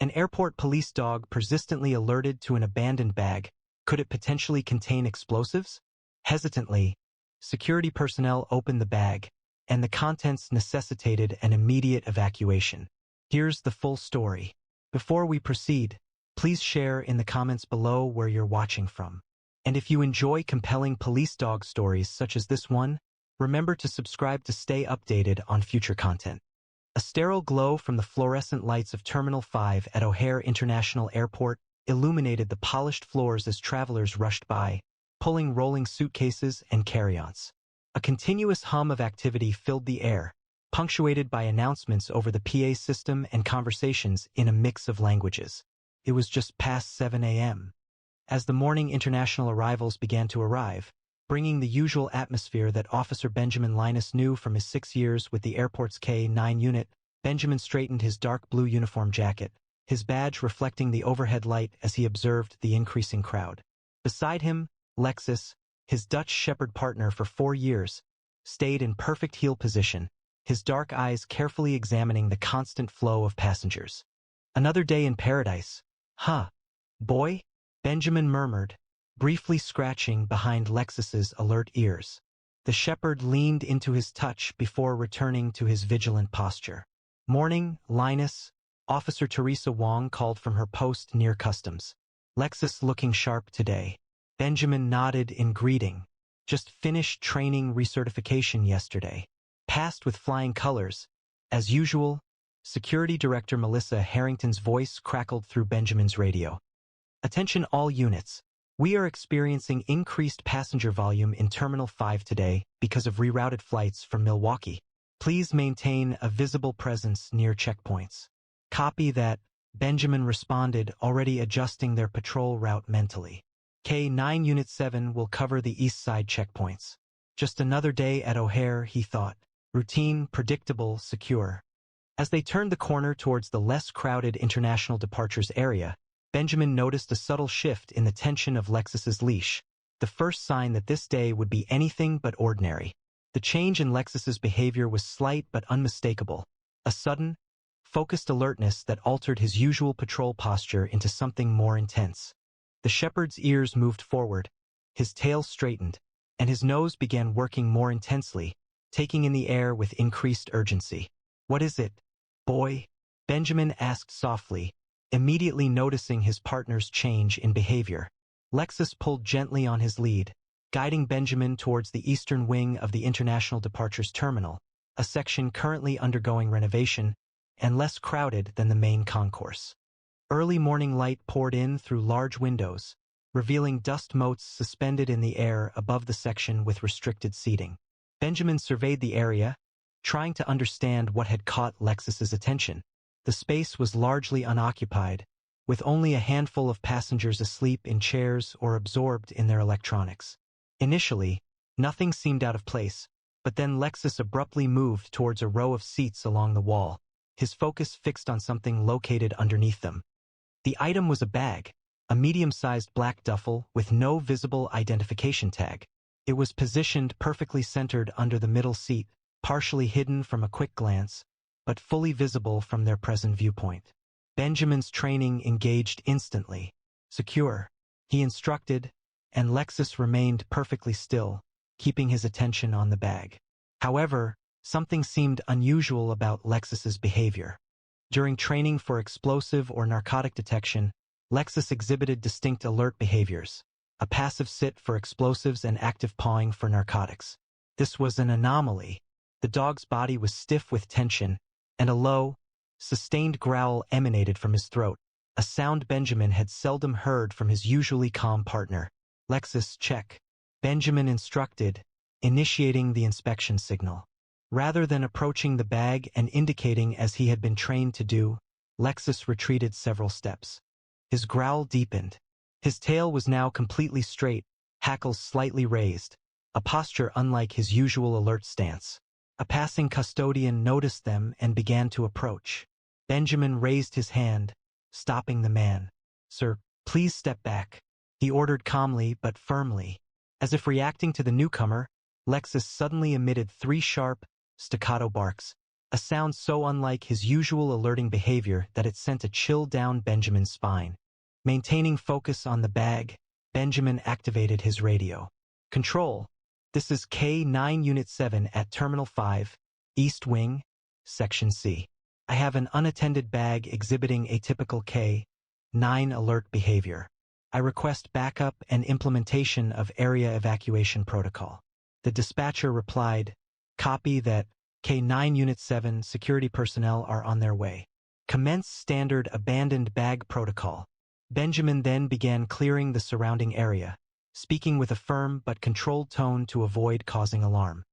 An airport police dog persistently alerted to an abandoned bag. Could it potentially contain explosives? Hesitantly, security personnel opened the bag, and the contents necessitated an immediate evacuation. Here's the full story. Before we proceed, please share in the comments below where you're watching from. And if you enjoy compelling police dog stories such as this one, remember to subscribe to stay updated on future content. A sterile glow from the fluorescent lights of Terminal 5 at O'Hare International Airport illuminated the polished floors as travelers rushed by, pulling rolling suitcases and carry-ons. A continuous hum of activity filled the air, punctuated by announcements over the PA system and conversations in a mix of languages. It was just past 7 a.m. as the morning international arrivals began to arrive, bringing the usual atmosphere that Officer Benjamin Linus knew from his 6 years with the airport's K-9 unit. Benjamin straightened his dark blue uniform jacket, his badge reflecting the overhead light as he observed the increasing crowd. Beside him, Lexus, his Dutch Shepherd partner for 4 years, stayed in perfect heel position, his dark eyes carefully examining the constant flow of passengers. "Another day in paradise, huh, boy?" Benjamin murmured, briefly scratching behind Lexus's alert ears. The shepherd leaned into his touch before returning to his vigilant posture. "Morning, Linus," Officer Teresa Wong called from her post near customs. "Lexus looking sharp today." Benjamin nodded in greeting. "Just finished training recertification yesterday. Passed with flying colors." As usual, Security Director Melissa Harrington's voice crackled through Benjamin's radio. "Attention all units. We are experiencing increased passenger volume in Terminal 5 today because of rerouted flights from Milwaukee. Please maintain a visible presence near checkpoints." "Copy that," Benjamin responded, already adjusting their patrol route mentally. K-9 Unit 7 will cover the east side checkpoints. Just another day at O'Hare, he thought. Routine, predictable, secure. As they turned the corner towards the less crowded international departures area, Benjamin noticed a subtle shift in the tension of Lexus's leash, the first sign that this day would be anything but ordinary. The change in Lexus's behavior was slight but unmistakable, a sudden, focused alertness that altered his usual patrol posture into something more intense. The shepherd's ears moved forward, his tail straightened, and his nose began working more intensely, taking in the air with increased urgency. "What is it, boy?" Benjamin asked softly, immediately noticing his partner's change in behavior. Lexus pulled gently on his lead, guiding Benjamin towards the eastern wing of the International Departures Terminal, a section currently undergoing renovation and less crowded than the main concourse. Early morning light poured in through large windows, revealing dust motes suspended in the air above the section with restricted seating. Benjamin surveyed the area, trying to understand what had caught Lexus's attention. The space was largely unoccupied, with only a handful of passengers asleep in chairs or absorbed in their electronics. Initially, nothing seemed out of place, but then Lexus abruptly moved towards a row of seats along the wall, his focus fixed on something located underneath them. The item was a bag, a medium-sized black duffel with no visible identification tag. It was positioned perfectly centered under the middle seat, partially hidden from a quick glance, but fully visible from their present viewpoint. Benjamin's training engaged instantly. "Secure," he instructed, and Lexus remained perfectly still, keeping his attention on the bag. However, something seemed unusual about Lexus's behavior. During training for explosive or narcotic detection, Lexus exhibited distinct alert behaviors, a passive sit for explosives and active pawing for narcotics. This was an anomaly. The dog's body was stiff with tension, and a low, sustained growl emanated from his throat, a sound Benjamin had seldom heard from his usually calm partner. "Lexus, check," Benjamin instructed, initiating the inspection signal. Rather than approaching the bag and indicating as he had been trained to do, Lexus retreated several steps. His growl deepened. His tail was now completely straight, hackles slightly raised, a posture unlike his usual alert stance. A passing custodian noticed them and began to approach. Benjamin raised his hand, stopping the man. "Sir, please step back," he ordered calmly but firmly. As if reacting to the newcomer, Lexus suddenly emitted 3 sharp, staccato barks, a sound so unlike his usual alerting behavior that it sent a chill down Benjamin's spine. Maintaining focus on the bag, Benjamin activated his radio. Control, this is K9 Unit 7 at Terminal 5, East Wing, Section C. I have an unattended bag exhibiting atypical K9 alert behavior. I request backup and implementation of area evacuation protocol. The dispatcher replied, copy that, K9 Unit 7 security personnel are on their way. Commence standard abandoned bag protocol. Benjamin then began clearing the surrounding area, speaking with a firm but controlled tone to avoid causing alarm.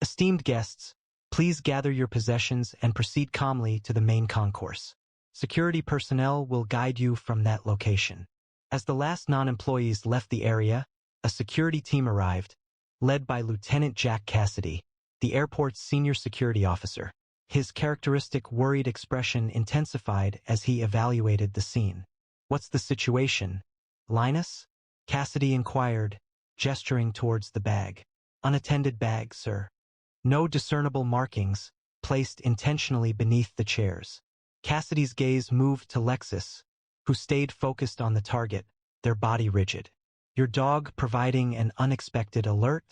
Esteemed guests, please gather your possessions and proceed calmly to the main concourse. Security personnel will guide you from that location. As the last non-employees left the area, a security team arrived, led by Lieutenant Jack Cassidy, the airport's senior security officer. His characteristic worried expression intensified as he evaluated the scene. What's the situation, Linus? Cassidy inquired, gesturing towards the bag. Unattended bag, sir. No discernible markings, placed intentionally beneath the chairs. Cassidy's gaze moved to Lexus, who stayed focused on the target, their body rigid. Your dog providing an unexpected alert?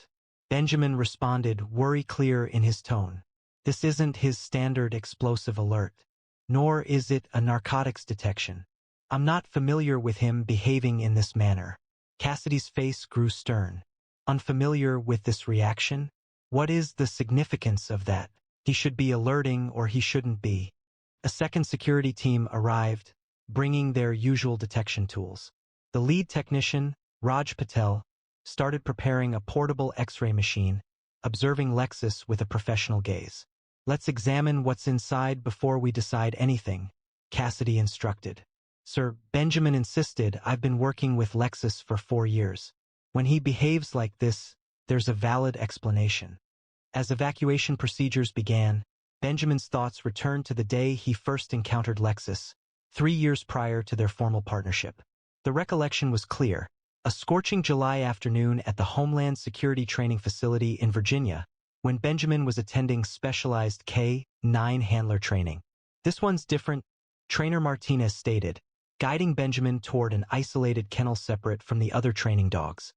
Benjamin responded, worry clear in his tone. This isn't his standard explosive alert, nor is it a narcotics detection. I'm not familiar with him behaving in this manner. Cassidy's face grew stern. Unfamiliar with this reaction? What is the significance of that? He should be alerting or he shouldn't be. A second security team arrived, bringing their usual detection tools. The lead technician, Raj Patel, started preparing a portable X-ray machine, observing Lexus with a professional gaze. Let's examine what's inside before we decide anything, Cassidy instructed. Sir, Benjamin insisted. I've been working with Lexus for 4 years. When he behaves like this, there's a valid explanation. As evacuation procedures began, Benjamin's thoughts returned to the day he first encountered Lexus, 3 years prior to their formal partnership. The recollection was clear. A scorching July afternoon at the Homeland Security Training Facility in Virginia, when Benjamin was attending specialized K9 handler training. This one's different, Trainer Martinez stated, guiding Benjamin toward an isolated kennel separate from the other training dogs.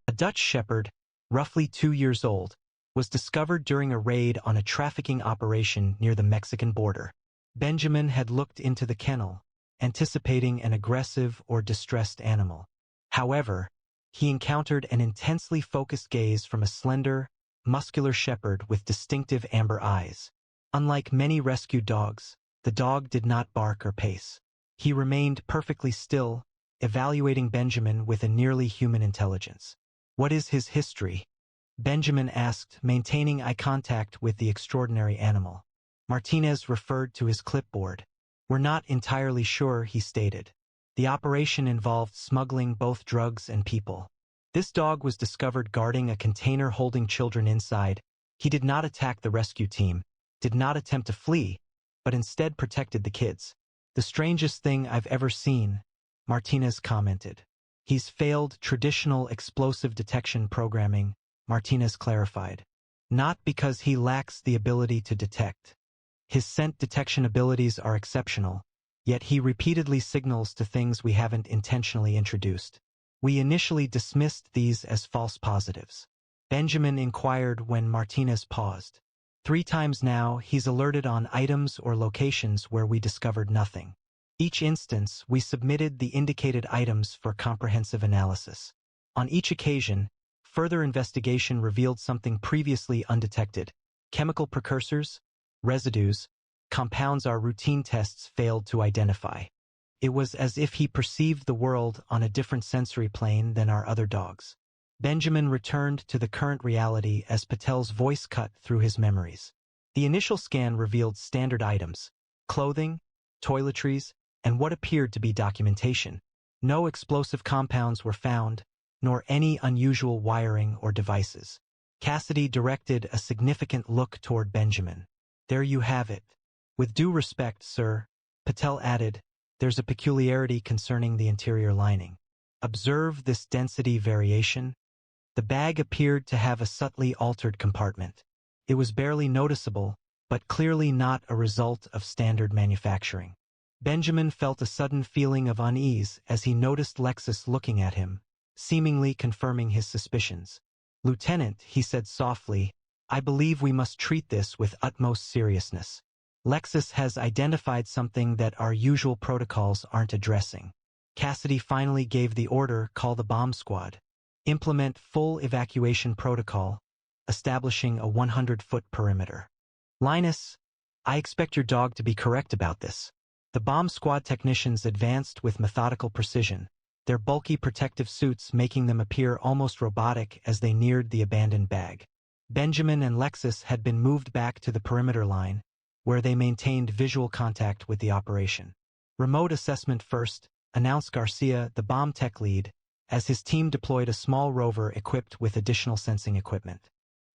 A Dutch Shepherd, roughly 2 years old, was discovered during a raid on a trafficking operation near the Mexican border. Benjamin had looked into the kennel, anticipating an aggressive or distressed animal. However, he encountered an intensely focused gaze from a slender, muscular shepherd with distinctive amber eyes. Unlike many rescued dogs, the dog did not bark or pace. He remained perfectly still, evaluating Benjamin with a nearly human intelligence. What is his history? Benjamin asked, maintaining eye contact with the extraordinary animal. Martinez referred to his clipboard. We're not entirely sure, he stated. The operation involved smuggling both drugs and people. This dog was discovered guarding a container holding children inside. He did not attack the rescue team, did not attempt to flee, but instead protected the kids. The strangest thing I've ever seen, Martinez commented. He's failed traditional explosive detection programming, Martinez clarified. Not because he lacks the ability to detect. His scent detection abilities are exceptional, yet he repeatedly signals to things we haven't intentionally introduced. We initially dismissed these as false positives. Benjamin inquired when Martinez paused. 3 times now, he's alerted on items or locations where we discovered nothing. Each instance, we submitted the indicated items for comprehensive analysis. On each occasion, further investigation revealed something previously undetected. Chemical precursors, residues, compounds our routine tests failed to identify. It was as if he perceived the world on a different sensory plane than our other dogs. Benjamin returned to the current reality as Patel's voice cut through his memories. The initial scan revealed standard items, clothing, toiletries, and what appeared to be documentation. No explosive compounds were found, nor any unusual wiring or devices. Cassidy directed a significant look toward Benjamin. There you have it. With due respect, sir, Patel added, there's a peculiarity concerning the interior lining. Observe this density variation. The bag appeared to have a subtly altered compartment. It was barely noticeable, but clearly not a result of standard manufacturing. Benjamin felt a sudden feeling of unease as he noticed Lexus looking at him, seemingly confirming his suspicions. "Lieutenant," he said softly, "I believe we must treat this with utmost seriousness. Lexus has identified something that our usual protocols aren't addressing." Cassidy finally gave the order, "Call the bomb squad. Implement full evacuation protocol, establishing a 100-foot perimeter." "Linus, I expect your dog to be correct about this." The bomb squad technicians advanced with methodical precision, their bulky protective suits making them appear almost robotic as they neared the abandoned bag. Benjamin and Lexus had been moved back to the perimeter line, where they maintained visual contact with the operation. "Remote assessment first," announced Garcia, the bomb tech lead, as his team deployed a small rover equipped with additional sensing equipment.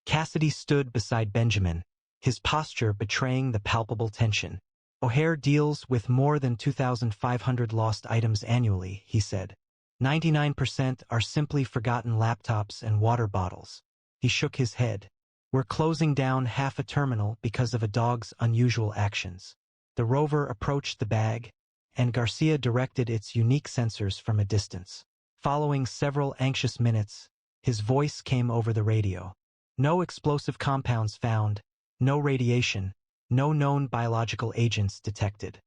Cassidy stood beside Benjamin, his posture betraying the palpable tension. "O'Hare deals with more than 2,500 lost items annually," he said. 99% are simply forgotten laptops and water bottles." He shook his head. "We're closing down half a terminal because of a dog's unusual actions." The rover approached the bag, and Garcia directed its unique sensors from a distance. Following several anxious minutes, his voice came over the radio. "No explosive compounds found, no radiation, no known biological agents detected."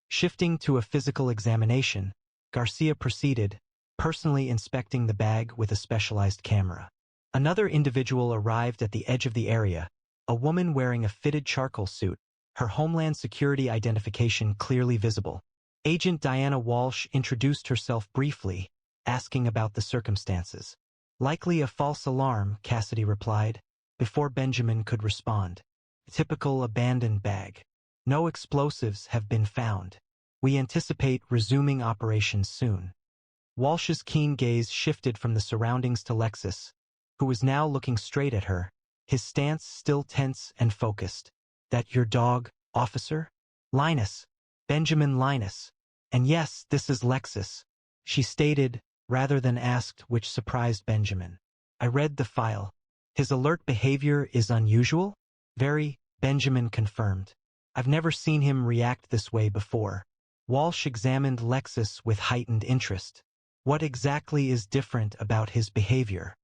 Shifting to a physical examination, Garcia proceeded, personally inspecting the bag with a specialized camera. Another individual arrived at the edge of the area, a woman wearing a fitted charcoal suit, her Homeland Security identification clearly visible. Agent Diana Walsh introduced herself briefly, asking about the circumstances. "Likely a false alarm," Cassidy replied, before Benjamin could respond. "Typical abandoned bag. No explosives have been found. We anticipate resuming operations soon." Walsh's keen gaze shifted from the surroundings to Lexus, who was now looking straight at her, his stance still tense and focused. "That your dog, officer?" "Linus. Benjamin Linus. And yes, this is Lexus," she stated, rather than asked, which surprised Benjamin. "I read the file. His alert behavior is unusual?" "Very," Benjamin confirmed. "I've never seen him react this way before." Walsh examined Lexus with heightened interest. "What exactly is different about his behavior?"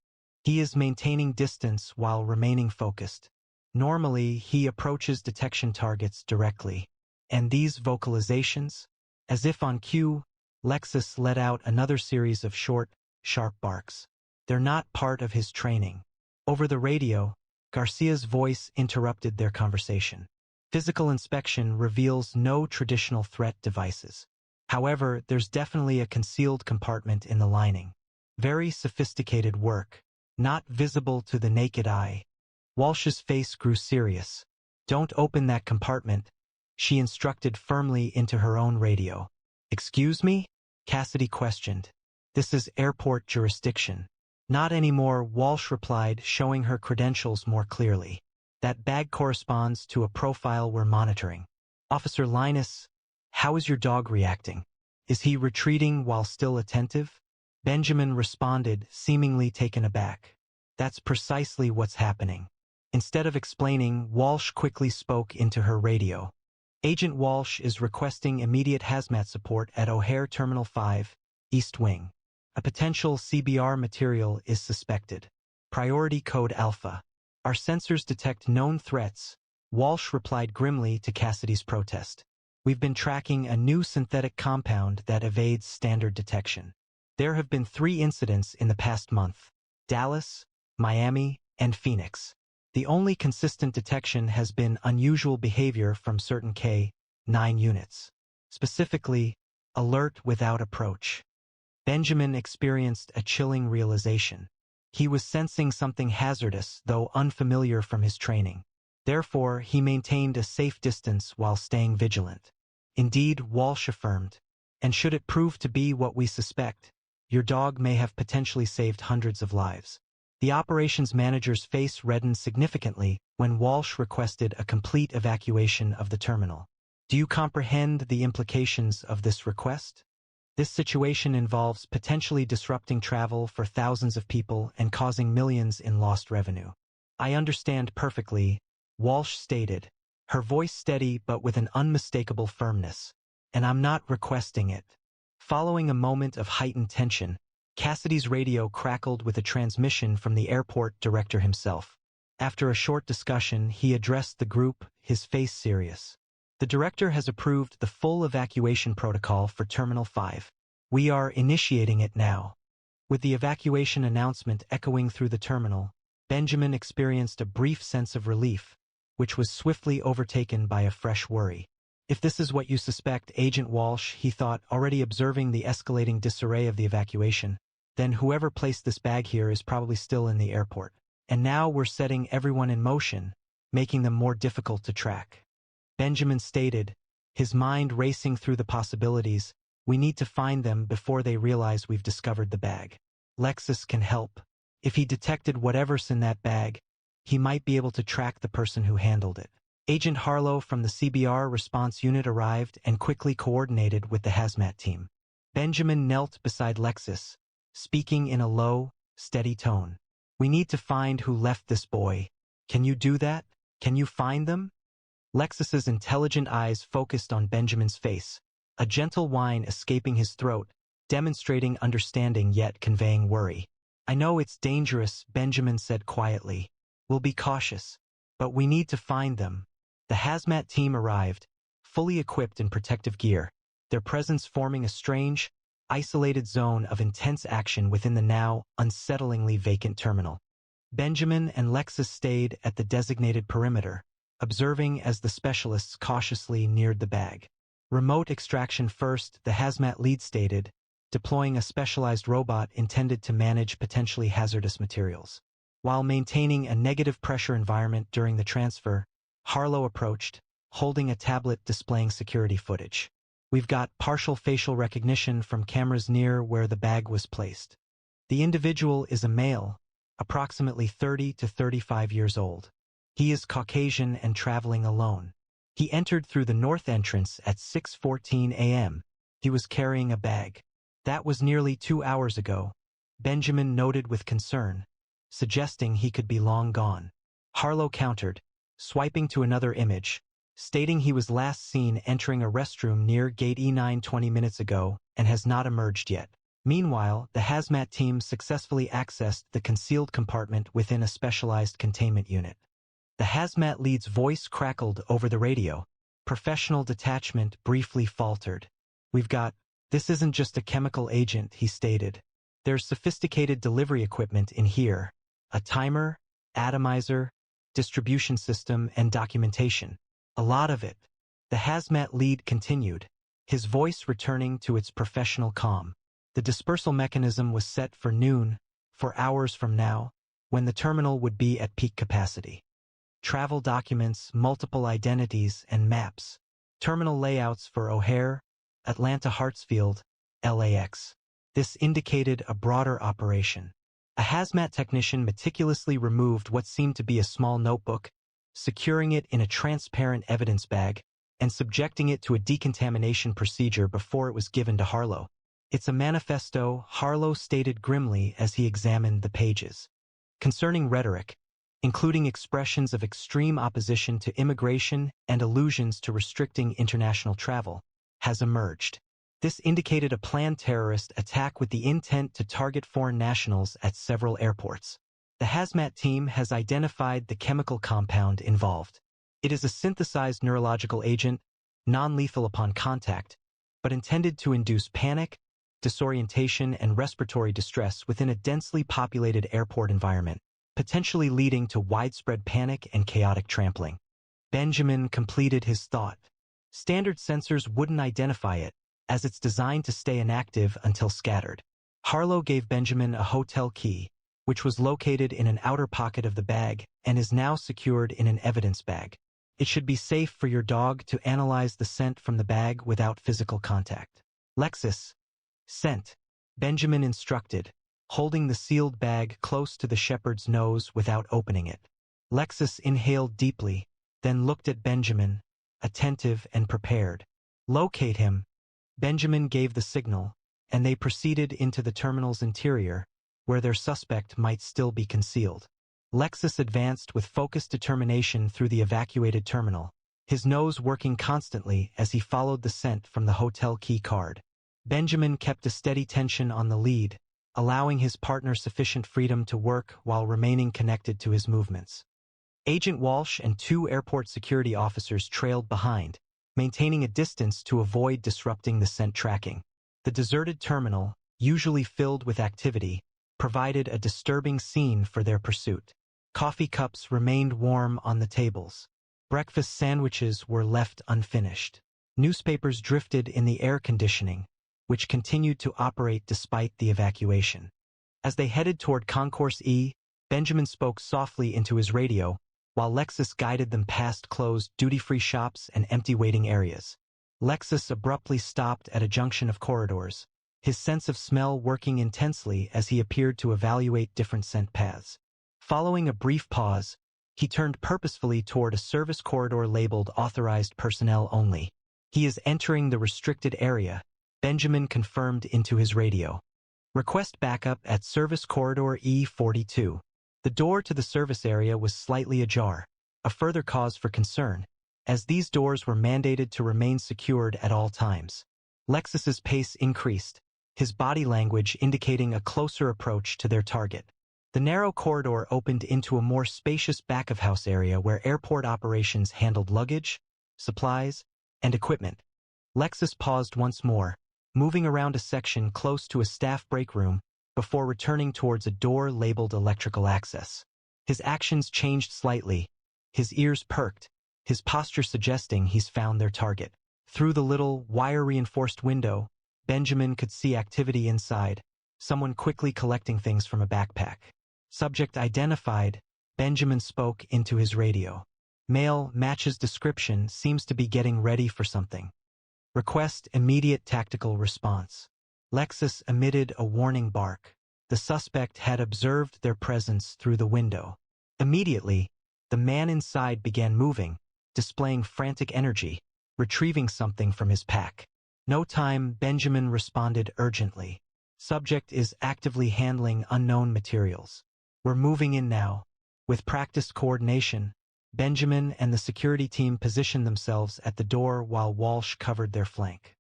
"He is maintaining distance while remaining focused. Normally, he approaches detection targets directly. And these vocalizations?" As if on cue, Lexus let out another series of short, sharp barks. "They're not part of his training." Over the radio, Garcia's voice interrupted their conversation. "Physical inspection reveals no traditional threat devices. However, there's definitely a concealed compartment in the lining. Very sophisticated work, not visible to the naked eye." Walsh's face grew serious. "Don't open that compartment," she instructed firmly into her own radio. "Excuse me?" Cassidy questioned. "This is airport jurisdiction." "Not anymore," Walsh replied, showing her credentials more clearly. "That bag corresponds to a profile we're monitoring." "Officer Linus, how is your dog reacting? Is he retreating while still attentive?" Benjamin responded, seemingly taken aback. "That's precisely what's happening." Instead of explaining, Walsh quickly spoke into her radio. "Agent Walsh is requesting immediate hazmat support at O'Hare Terminal 5, East Wing. A potential CBR material is suspected. Priority code Alpha. Our sensors detect known threats," Walsh replied grimly to Cassidy's protest. "We've been tracking a new synthetic compound that evades standard detection. There have been 3 incidents in the past month: Dallas, Miami, and Phoenix. The only consistent detection has been unusual behavior from certain K-9 units. Specifically, alert without approach." Benjamin experienced a chilling realization. He was sensing something hazardous, though unfamiliar from his training. Therefore, he maintained a safe distance while staying vigilant. "Indeed," Walsh affirmed, "and should it prove to be what we suspect, your dog may have potentially saved hundreds of lives." The operations manager's face reddened significantly when Walsh requested a complete evacuation of the terminal. "Do you comprehend the implications of this request? This situation involves potentially disrupting travel for thousands of people and causing millions in lost revenue." "I understand perfectly," Walsh stated, her voice steady but with an unmistakable firmness. "And I'm not requesting it." Following a moment of heightened tension, Cassidy's radio crackled with a transmission from the airport director himself. After a short discussion, he addressed the group, his face serious. "The director has approved the full evacuation protocol for Terminal 5. We are initiating it now." With the evacuation announcement echoing through the terminal, Benjamin experienced a brief sense of relief, which was swiftly overtaken by a fresh worry. "If this is what you suspect, Agent Walsh," he thought, already observing the escalating disarray of the evacuation, "then whoever placed this bag here is probably still in the airport. And now we're setting everyone in motion, making them more difficult to track." Benjamin stated, his mind racing through the possibilities. "We need to find them before they realize we've discovered the bag. Lexus can help. If he detected whatever's in that bag, he might be able to track the person who handled it." Agent Harlow from the CBR response unit arrived and quickly coordinated with the hazmat team. Benjamin knelt beside Lexus, speaking in a low, steady tone. "We need to find who left this boy. Can you do that? Can you find them?" Lexus's intelligent eyes focused on Benjamin's face, a gentle whine escaping his throat, demonstrating understanding yet conveying worry. "I know it's dangerous," Benjamin said quietly. "We'll be cautious. But we need to find them." The hazmat team arrived, fully equipped in protective gear, their presence forming a strange, isolated zone of intense action within the now unsettlingly vacant terminal. Benjamin and Lexus stayed at the designated perimeter, observing as the specialists cautiously neared the bag. "Remote extraction first," the hazmat lead stated, deploying a specialized robot intended to manage potentially hazardous materials. While maintaining a negative pressure environment during the transfer, Harlow approached, holding a tablet displaying security footage. "We've got partial facial recognition from cameras near where the bag was placed. The individual is a male, approximately 30 to 35 years old. He is Caucasian and traveling alone. He entered through the north entrance at 6:14 a.m. He was carrying a bag. That was nearly 2 hours ago," Benjamin noted with concern, suggesting he could be long gone. Harlow countered, swiping to another image, stating he was last seen entering a restroom near Gate E9 20 minutes ago and has not emerged yet. Meanwhile, the hazmat team successfully accessed the concealed compartment within a specialized containment unit. The hazmat lead's voice crackled over the radio. Professional detachment briefly faltered. "This isn't just a chemical agent," he stated. "There's sophisticated delivery equipment in here. A timer, atomizer, distribution system, and documentation. A lot of it." The hazmat lead continued, his voice returning to its professional calm. "The dispersal mechanism was set for noon, 4 hours from now, when the terminal would be at peak capacity. Travel documents, multiple identities, and maps. Terminal layouts for O'Hare, Atlanta Hartsfield, LAX. This indicated a broader operation." A hazmat technician meticulously removed what seemed to be a small notebook, securing it in a transparent evidence bag, and subjecting it to a decontamination procedure before it was given to Harlow. "It's a manifesto," Harlow stated grimly as he examined the pages. "Concerning rhetoric, including expressions of extreme opposition to immigration and allusions to restricting international travel, has emerged. This indicated a planned terrorist attack with the intent to target foreign nationals at several airports. The hazmat team has identified the chemical compound involved. It is a synthesized neurological agent, non-lethal upon contact, but intended to induce panic, disorientation, and respiratory distress within a densely populated airport environment, potentially leading to widespread panic and chaotic trampling." Benjamin completed his thought. "Standard sensors wouldn't identify it, as it's designed to stay inactive until scattered." Harlow gave Benjamin a hotel key, which was located in an outer pocket of the bag and is now secured in an evidence bag. "It should be safe for your dog to analyze the scent from the bag without physical contact." "Lexus, scent," Benjamin instructed, holding the sealed bag close to the shepherd's nose without opening it. Lexus inhaled deeply, then looked at Benjamin, attentive and prepared. "Locate him." Benjamin gave the signal, and they proceeded into the terminal's interior, where their suspect might still be concealed. Lexus advanced with focused determination through the evacuated terminal, his nose working constantly as he followed the scent from the hotel key card. Benjamin kept a steady tension on the lead, allowing his partner sufficient freedom to work while remaining connected to his movements. Agent Walsh and 2 airport security officers trailed behind, maintaining a distance to avoid disrupting the scent tracking. The deserted terminal, usually filled with activity, provided a disturbing scene for their pursuit. Coffee cups remained warm on the tables. Breakfast sandwiches were left unfinished. Newspapers drifted in the air conditioning, which continued to operate despite the evacuation. As they headed toward Concourse E, Benjamin spoke softly into his radio, while Lexus guided them past closed duty-free shops and empty waiting areas. Lexus abruptly stopped at a junction of corridors, his sense of smell working intensely as he appeared to evaluate different scent paths. Following a brief pause, he turned purposefully toward a service corridor labeled Authorized Personnel Only. "He is entering the restricted area," Benjamin confirmed into his radio. "Request backup at Service Corridor E42. The door to the service area was slightly ajar, a further cause for concern, as these doors were mandated to remain secured at all times. Lexus's pace increased, his body language indicating a closer approach to their target. The narrow corridor opened into a more spacious back-of-house area where airport operations handled luggage, supplies, and equipment. Lexus paused once more, moving around a section close to a staff break room before returning towards a door labeled Electrical Access. His actions changed slightly, his ears perked, his posture suggesting he's found their target. Through the little, wire-reinforced window, Benjamin could see activity inside, someone quickly collecting things from a backpack. Subject identified, Benjamin spoke into his radio. Male matches description, seems to be getting ready for something. Request immediate tactical response. Lexus emitted a warning bark. The suspect had observed their presence through the window. Immediately, the man inside began moving, displaying frantic energy, retrieving something from his pack. "No time," Benjamin responded urgently. "Subject is actively handling unknown materials. We're moving in now." With practiced coordination, Benjamin and the security team positioned themselves at the door while Walsh covered their flank.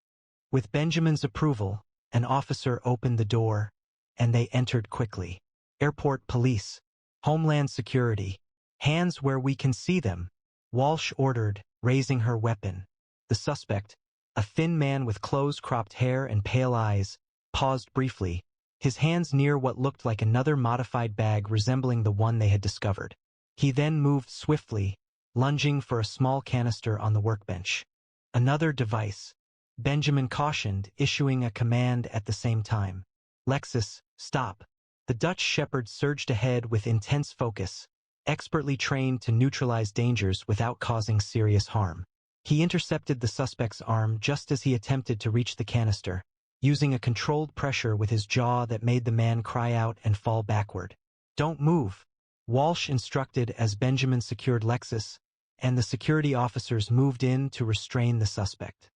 With Benjamin's approval, an officer opened the door, and they entered quickly. "Airport police, Homeland Security, hands where we can see them," Walsh ordered, raising her weapon. The suspect, a thin man with close-cropped hair and pale eyes, paused briefly, his hands near what looked like another modified bag resembling the one they had discovered. He then moved swiftly, lunging for a small canister on the workbench. "Another device," Benjamin cautioned, issuing a command at the same time. "Lexus, stop." The Dutch Shepherd surged ahead with intense focus, expertly trained to neutralize dangers without causing serious harm. He intercepted the suspect's arm just as he attempted to reach the canister, using a controlled pressure with his jaw that made the man cry out and fall backward. "Don't move," Walsh instructed as Benjamin secured Lexus, and the security officers moved in to restrain the suspect.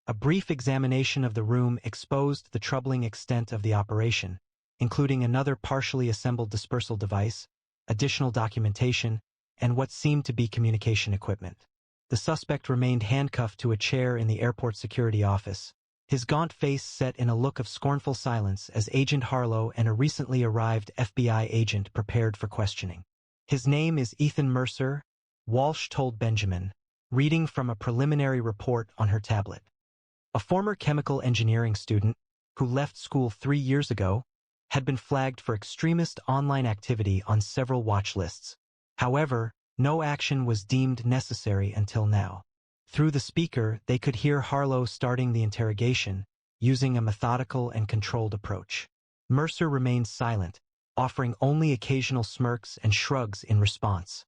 A brief examination of the room exposed the troubling extent of the operation, including another partially assembled dispersal device, additional documentation, and what seemed to be communication equipment. The suspect remained handcuffed to a chair in the airport security office, his gaunt face set in a look of scornful silence as Agent Harlow and a recently arrived FBI agent prepared for questioning. "His name is Ethan Mercer," Walsh told Benjamin, reading from a preliminary report on her tablet. "A former chemical engineering student who left school 3 years ago had been flagged for extremist online activity on several watch lists. However, no action was deemed necessary until now." Through the speaker, they could hear Harlow starting the interrogation, using a methodical and controlled approach. Mercer remained silent, offering only occasional smirks and shrugs in response.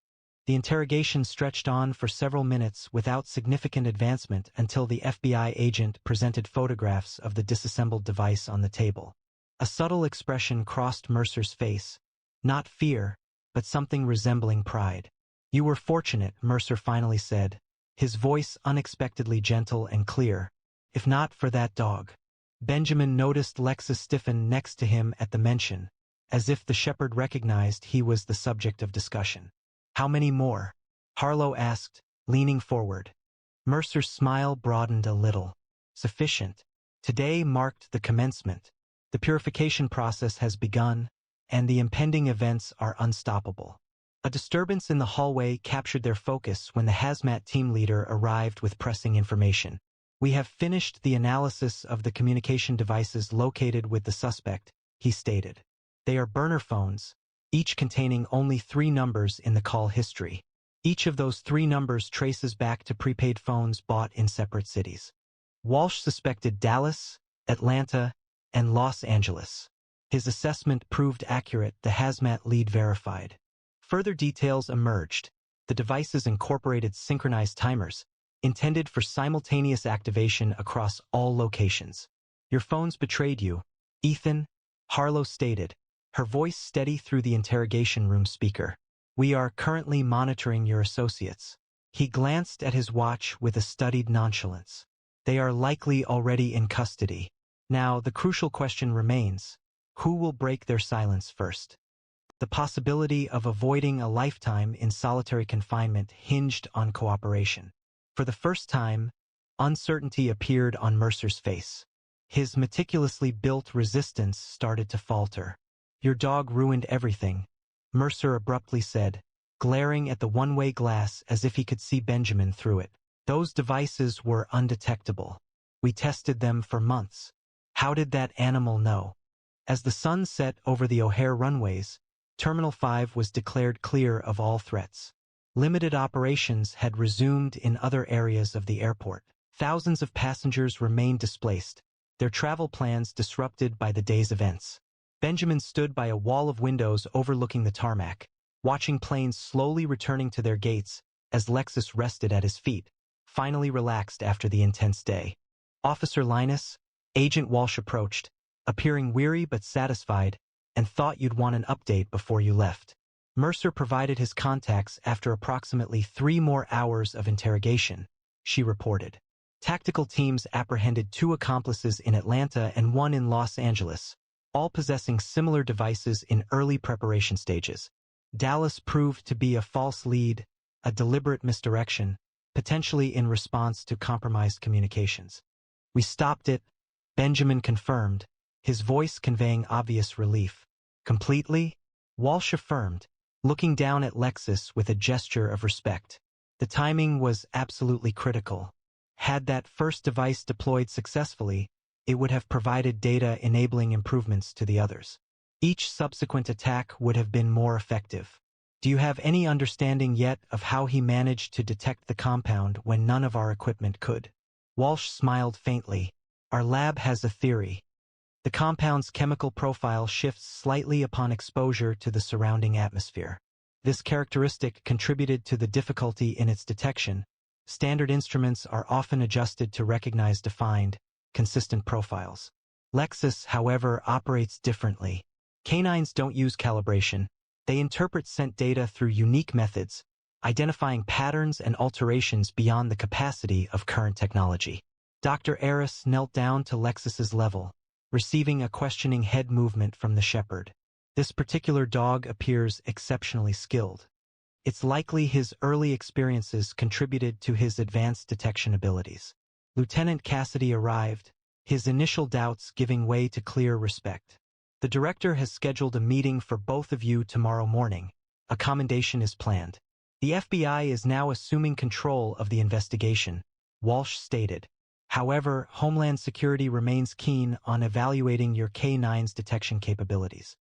The interrogation stretched on for several minutes without significant advancement until the FBI agent presented photographs of the disassembled device on the table. A subtle expression crossed Mercer's face, not fear, but something resembling pride. "You were fortunate," Mercer finally said, his voice unexpectedly gentle and clear. "If not for that dog." Benjamin noticed Lexus stiffen next to him at the mention, as if the shepherd recognized he was the subject of discussion. "How many more?" Harlow asked, leaning forward. Mercer's smile broadened a little. Sufficient. Today marked the commencement. The purification process has begun, and the impending events are unstoppable. A disturbance in the hallway captured their focus when the hazmat team leader arrived with pressing information. "We have finished the analysis of the communication devices located with the suspect," he stated. "They are burner phones, each containing only 3 numbers in the call history. Each of those 3 numbers traces back to prepaid phones bought in separate cities." Walsh suspected Dallas, Atlanta, and Los Angeles. His assessment proved accurate, the hazmat lead verified. Further details emerged. The devices incorporated synchronized timers, intended for simultaneous activation across all locations. "Your phones betrayed you, Ethan," Harlow stated, her voice steady through the interrogation room speaker. "We are currently monitoring your associates." He glanced at his watch with a studied nonchalance. "They are likely already in custody. Now, the crucial question remains: who will break their silence first?" The possibility of avoiding a lifetime in solitary confinement hinged on cooperation. For the first time, uncertainty appeared on Mercer's face. His meticulously built resistance started to falter. "Your dog ruined everything," Mercer abruptly said, glaring at the one-way glass as if he could see Benjamin through it. "Those devices were undetectable. We tested them for months. How did that animal know?" As the sun set over the O'Hare runways, Terminal 5 was declared clear of all threats. Limited operations had resumed in other areas of the airport. Thousands of passengers remained displaced, their travel plans disrupted by the day's events. Benjamin stood by a wall of windows overlooking the tarmac, watching planes slowly returning to their gates as Lexus rested at his feet, finally relaxed after the intense day. "Officer Linus," Agent Walsh approached, appearing weary but satisfied, "and thought you'd want an update before you left." Mercer provided his contacts after approximately 3 more hours of interrogation, she reported. Tactical teams apprehended 2 accomplices in Atlanta and 1 in Los Angeles, all possessing similar devices in early preparation stages. Dallas proved to be a false lead, a deliberate misdirection, potentially in response to compromised communications. "We stopped it," Benjamin confirmed, his voice conveying obvious relief. "Completely?" Walsh affirmed, looking down at Lexus with a gesture of respect. "The timing was absolutely critical. Had that first device deployed successfully, it would have provided data enabling improvements to the others. Each subsequent attack would have been more effective. Do you have any understanding yet of how he managed to detect the compound when none of our equipment could?" Walsh smiled faintly. "Our lab has a theory. The compound's chemical profile shifts slightly upon exposure to the surrounding atmosphere. This characteristic contributed to the difficulty in its detection. Standard instruments are often adjusted to recognize defined, consistent profiles. Lexus, however, operates differently. Canines don't use calibration. They interpret scent data through unique methods, identifying patterns and alterations beyond the capacity of current technology." Dr. Aris knelt down to Lexus's level, receiving a questioning head movement from the shepherd. "This particular dog appears exceptionally skilled. It's likely his early experiences contributed to his advanced detection abilities." Lieutenant Cassidy arrived, his initial doubts giving way to clear respect. "The director has scheduled a meeting for both of you tomorrow morning. A commendation is planned. The FBI is now assuming control of the investigation," Walsh stated. "However, Homeland Security remains keen on evaluating your K9's detection capabilities.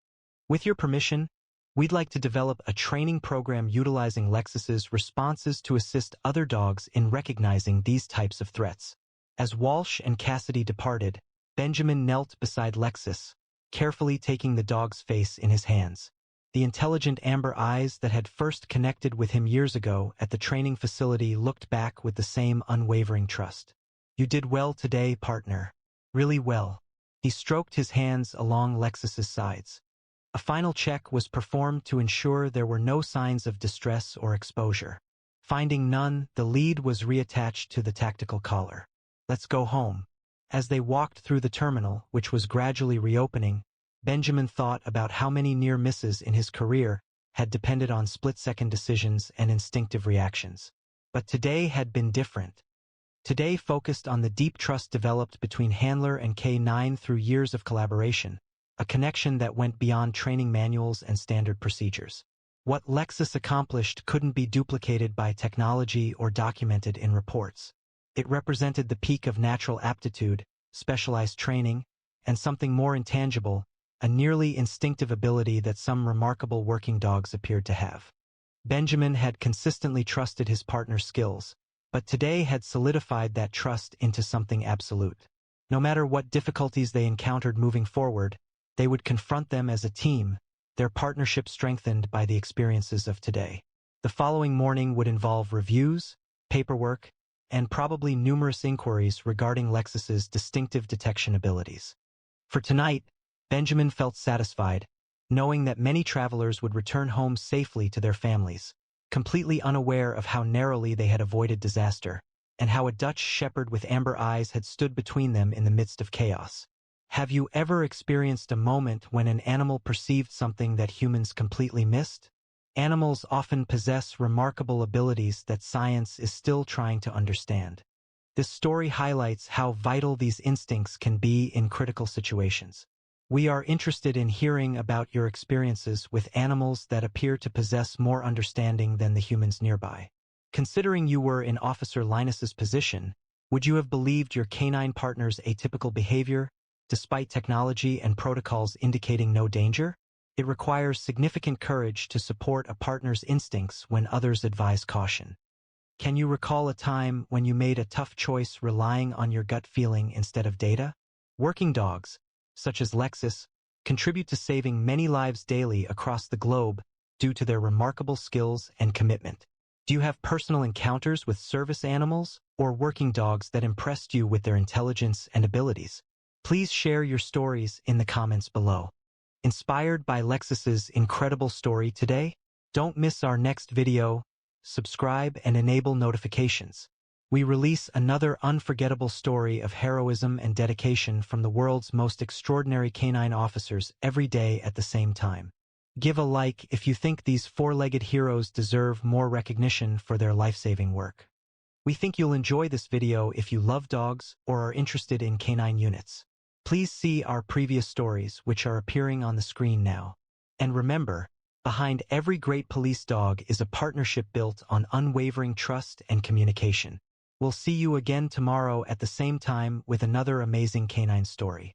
With your permission, we'd like to develop a training program utilizing Lexus's responses to assist other dogs in recognizing these types of threats." As Walsh and Cassidy departed, Benjamin knelt beside Lexus, carefully taking the dog's face in his hands. The intelligent amber eyes that had first connected with him years ago at the training facility looked back with the same unwavering trust. "You did well today, partner. Really well." He stroked his hands along Lexus's sides. A final check was performed to ensure there were no signs of distress or exposure. Finding none, the lead was reattached to the tactical collar. "Let's go home." As they walked through the terminal, which was gradually reopening, Benjamin thought about how many near misses in his career had depended on split-second decisions and instinctive reactions. But today had been different. Today focused on the deep trust developed between Handler and K9 through years of collaboration, a connection that went beyond training manuals and standard procedures. What Lexus accomplished couldn't be duplicated by technology or documented in reports. It represented the peak of natural aptitude, specialized training, and something more intangible, a nearly instinctive ability that some remarkable working dogs appeared to have. Benjamin had consistently trusted his partner's skills, but today had solidified that trust into something absolute. No matter what difficulties they encountered moving forward, they would confront them as a team, their partnership strengthened by the experiences of today. The following morning would involve reviews, paperwork, and probably numerous inquiries regarding Lexus's distinctive detection abilities. For tonight, Benjamin felt satisfied, knowing that many travelers would return home safely to their families, completely unaware of how narrowly they had avoided disaster, and how a Dutch shepherd with amber eyes had stood between them in the midst of chaos. Have you ever experienced a moment when an animal perceived something that humans completely missed? Animals often possess remarkable abilities that science is still trying to understand. This story highlights how vital these instincts can be in critical situations. We are interested in hearing about your experiences with animals that appear to possess more understanding than the humans nearby. Considering you were in Officer Linus's position, would you have believed your canine partner's atypical behavior, despite technology and protocols indicating no danger? It requires significant courage to support a partner's instincts when others advise caution. Can you recall a time when you made a tough choice relying on your gut feeling instead of data? Working dogs, such as Lexus, contribute to saving many lives daily across the globe due to their remarkable skills and commitment. Do you have personal encounters with service animals or working dogs that impressed you with their intelligence and abilities? Please share your stories in the comments below. Inspired by Lexus's incredible story today? Don't miss our next video. Subscribe and enable notifications. We release another unforgettable story of heroism and dedication from the world's most extraordinary canine officers every day at the same time. Give a like if you think these four-legged heroes deserve more recognition for their life-saving work. We think you'll enjoy this video if you love dogs or are interested in canine units. Please see our previous stories, which are appearing on the screen now. And remember, behind every great police dog is a partnership built on unwavering trust and communication. We'll see you again tomorrow at the same time with another amazing canine story.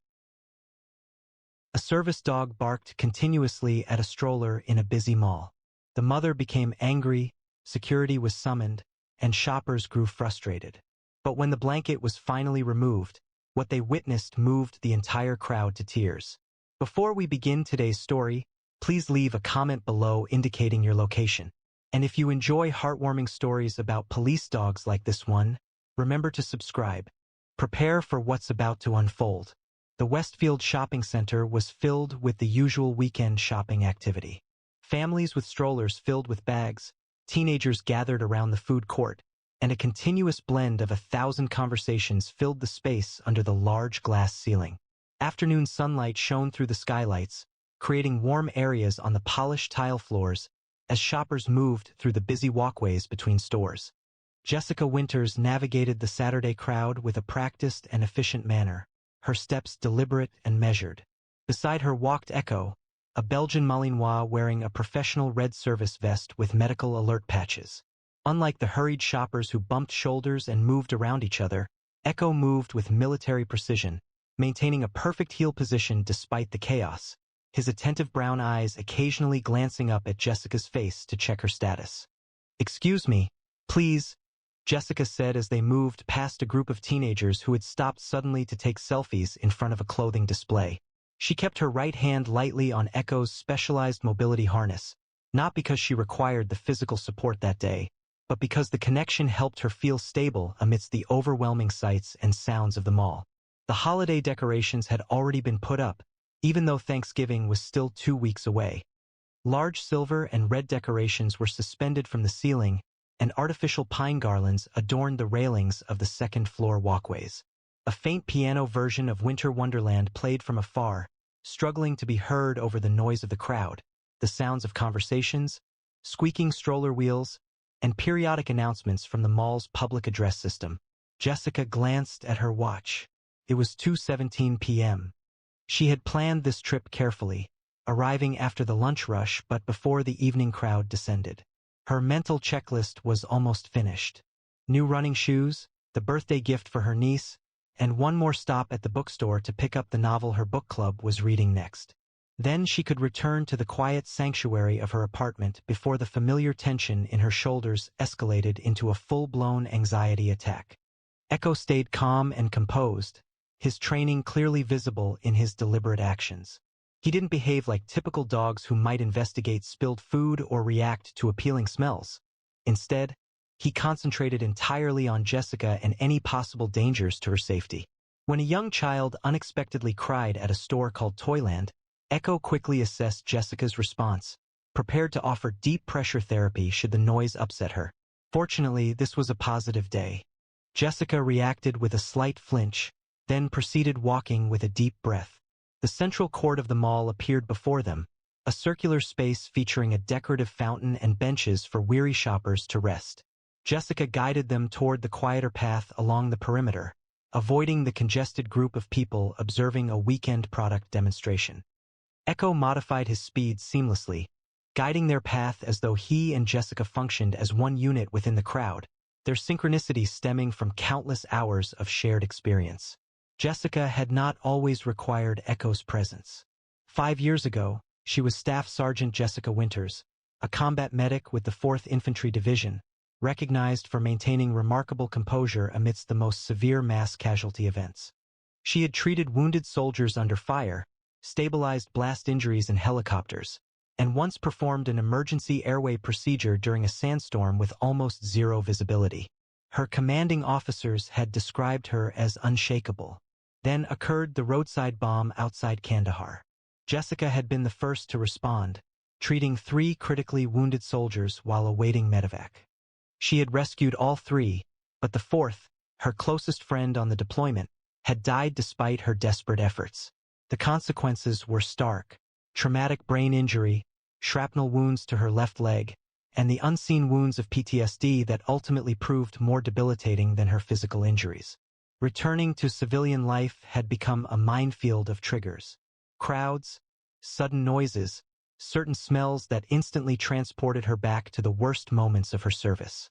A service dog barked continuously at a stroller in a busy mall. The mother became angry, security was summoned, and shoppers grew frustrated. But when the blanket was finally removed, what they witnessed moved the entire crowd to tears. Before we begin today's story, please leave a comment below indicating your location. And if you enjoy heartwarming stories about police dogs like this one, remember to subscribe. Prepare for what's about to unfold. The Westfield Shopping Center was filled with the usual weekend shopping activity. Families with strollers filled with bags, teenagers gathered around the food court, and a continuous blend of 1,000 conversations filled the space under the large glass ceiling. Afternoon sunlight shone through the skylights, creating warm areas on the polished tile floors as shoppers moved through the busy walkways between stores. Jessica Winters navigated the Saturday crowd with a practiced and efficient manner, her steps deliberate and measured. Beside her walked Echo, a Belgian Malinois wearing a professional red service vest with medical alert patches. Unlike the hurried shoppers who bumped shoulders and moved around each other, Echo moved with military precision, maintaining a perfect heel position despite the chaos, his attentive brown eyes occasionally glancing up at Jessica's face to check her status. "Excuse me, please," Jessica said as they moved past a group of teenagers who had stopped suddenly to take selfies in front of a clothing display. She kept her right hand lightly on Echo's specialized mobility harness, not because she required the physical support that day, but because the connection helped her feel stable amidst the overwhelming sights and sounds of the mall. The holiday decorations had already been put up, even though Thanksgiving was still 2 weeks away. Large silver and red decorations were suspended from the ceiling, and artificial pine garlands adorned the railings of the second-floor walkways. A faint piano version of Winter Wonderland played from afar, struggling to be heard over the noise of the crowd, the sounds of conversations, squeaking stroller wheels, and periodic announcements from the mall's public address system. Jessica glanced at her watch. It was 2:17 p.m. She had planned this trip carefully, arriving after the lunch rush but before the evening crowd descended. Her mental checklist was almost finished. New running shoes, the birthday gift for her niece, and one more stop at the bookstore to pick up the novel her book club was reading next. Then she could return to the quiet sanctuary of her apartment before the familiar tension in her shoulders escalated into a full-blown anxiety attack. Echo stayed calm and composed, his training clearly visible in his deliberate actions. He didn't behave like typical dogs who might investigate spilled food or react to appealing smells. Instead, he concentrated entirely on Jessica and any possible dangers to her safety. When a young child unexpectedly cried at a store called Toyland, Echo quickly assessed Jessica's response, prepared to offer deep pressure therapy should the noise upset her. Fortunately, this was a positive day. Jessica reacted with a slight flinch, then proceeded walking with a deep breath. The central court of the mall appeared before them, a circular space featuring a decorative fountain and benches for weary shoppers to rest. Jessica guided them toward the quieter path along the perimeter, avoiding the congested group of people observing a weekend product demonstration. Echo modified his speed seamlessly, guiding their path as though he and Jessica functioned as one unit within the crowd, their synchronicity stemming from countless hours of shared experience. Jessica had not always required Echo's presence. 5 years ago, she was Staff Sergeant Jessica Winters, a combat medic with the 4th Infantry Division, recognized for maintaining remarkable composure amidst the most severe mass casualty events. She had treated wounded soldiers under fire, stabilized blast injuries in helicopters, and once performed an emergency airway procedure during a sandstorm with almost zero visibility. Her commanding officers had described her as unshakable. Then occurred the roadside bomb outside Kandahar. Jessica had been the first to respond, treating 3 critically wounded soldiers while awaiting medevac. She had rescued all 3, but the 4th, her closest friend on the deployment, had died despite her desperate efforts. The consequences were stark: traumatic brain injury, shrapnel wounds to her left leg, and the unseen wounds of PTSD that ultimately proved more debilitating than her physical injuries. Returning to civilian life had become a minefield of triggers. Crowds, sudden noises, certain smells that instantly transported her back to the worst moments of her service.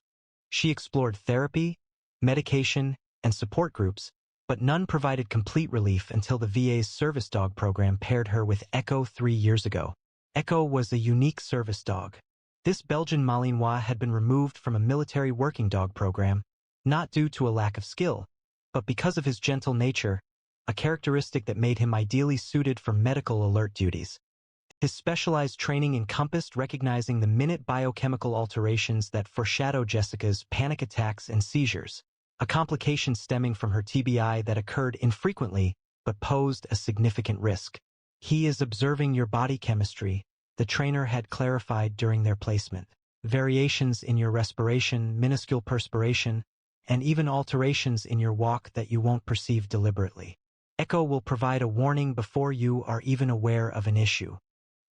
She explored therapy, medication, and support groups, but none provided complete relief until the VA's service dog program paired her with Echo 3 years ago. Echo was a unique service dog. This Belgian Malinois had been removed from a military working dog program, not due to a lack of skill, but because of his gentle nature, a characteristic that made him ideally suited for medical alert duties. His specialized training encompassed recognizing the minute biochemical alterations that foreshadow Jessica's panic attacks and seizures, a complication stemming from her TBI that occurred infrequently but posed a significant risk. He is observing your body chemistry, the trainer had clarified during their placement. Variations in your respiration, minuscule perspiration, and even alterations in your walk that you won't perceive deliberately. Echo will provide a warning before you are even aware of an issue.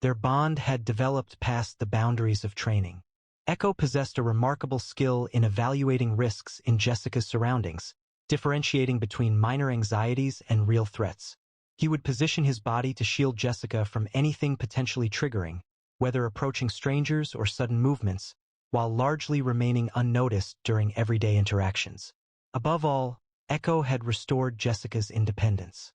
Their bond had developed past the boundaries of training. Echo possessed a remarkable skill in evaluating risks in Jessica's surroundings, differentiating between minor anxieties and real threats. He would position his body to shield Jessica from anything potentially triggering, whether approaching strangers or sudden movements, while largely remaining unnoticed during everyday interactions. Above all, Echo had restored Jessica's independence.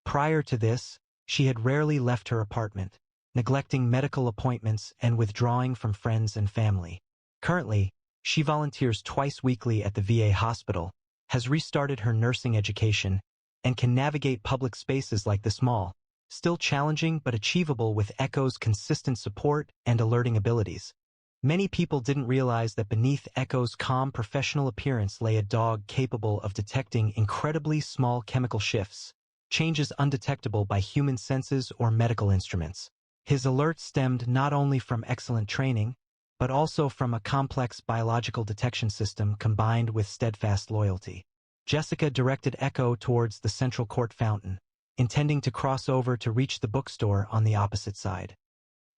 Prior to this, she had rarely left her apartment, neglecting medical appointments and withdrawing from friends and family. Currently, she volunteers twice weekly at the VA hospital, has restarted her nursing education, and can navigate public spaces like this mall, still challenging but achievable with Echo's consistent support and alerting abilities. Many people didn't realize that beneath Echo's calm professional appearance lay a dog capable of detecting incredibly small chemical shifts, changes undetectable by human senses or medical instruments. His alerts stemmed not only from excellent training, but also from a complex biological detection system combined with steadfast loyalty. Jessica directed Echo towards the central court fountain, intending to cross over to reach the bookstore on the opposite side.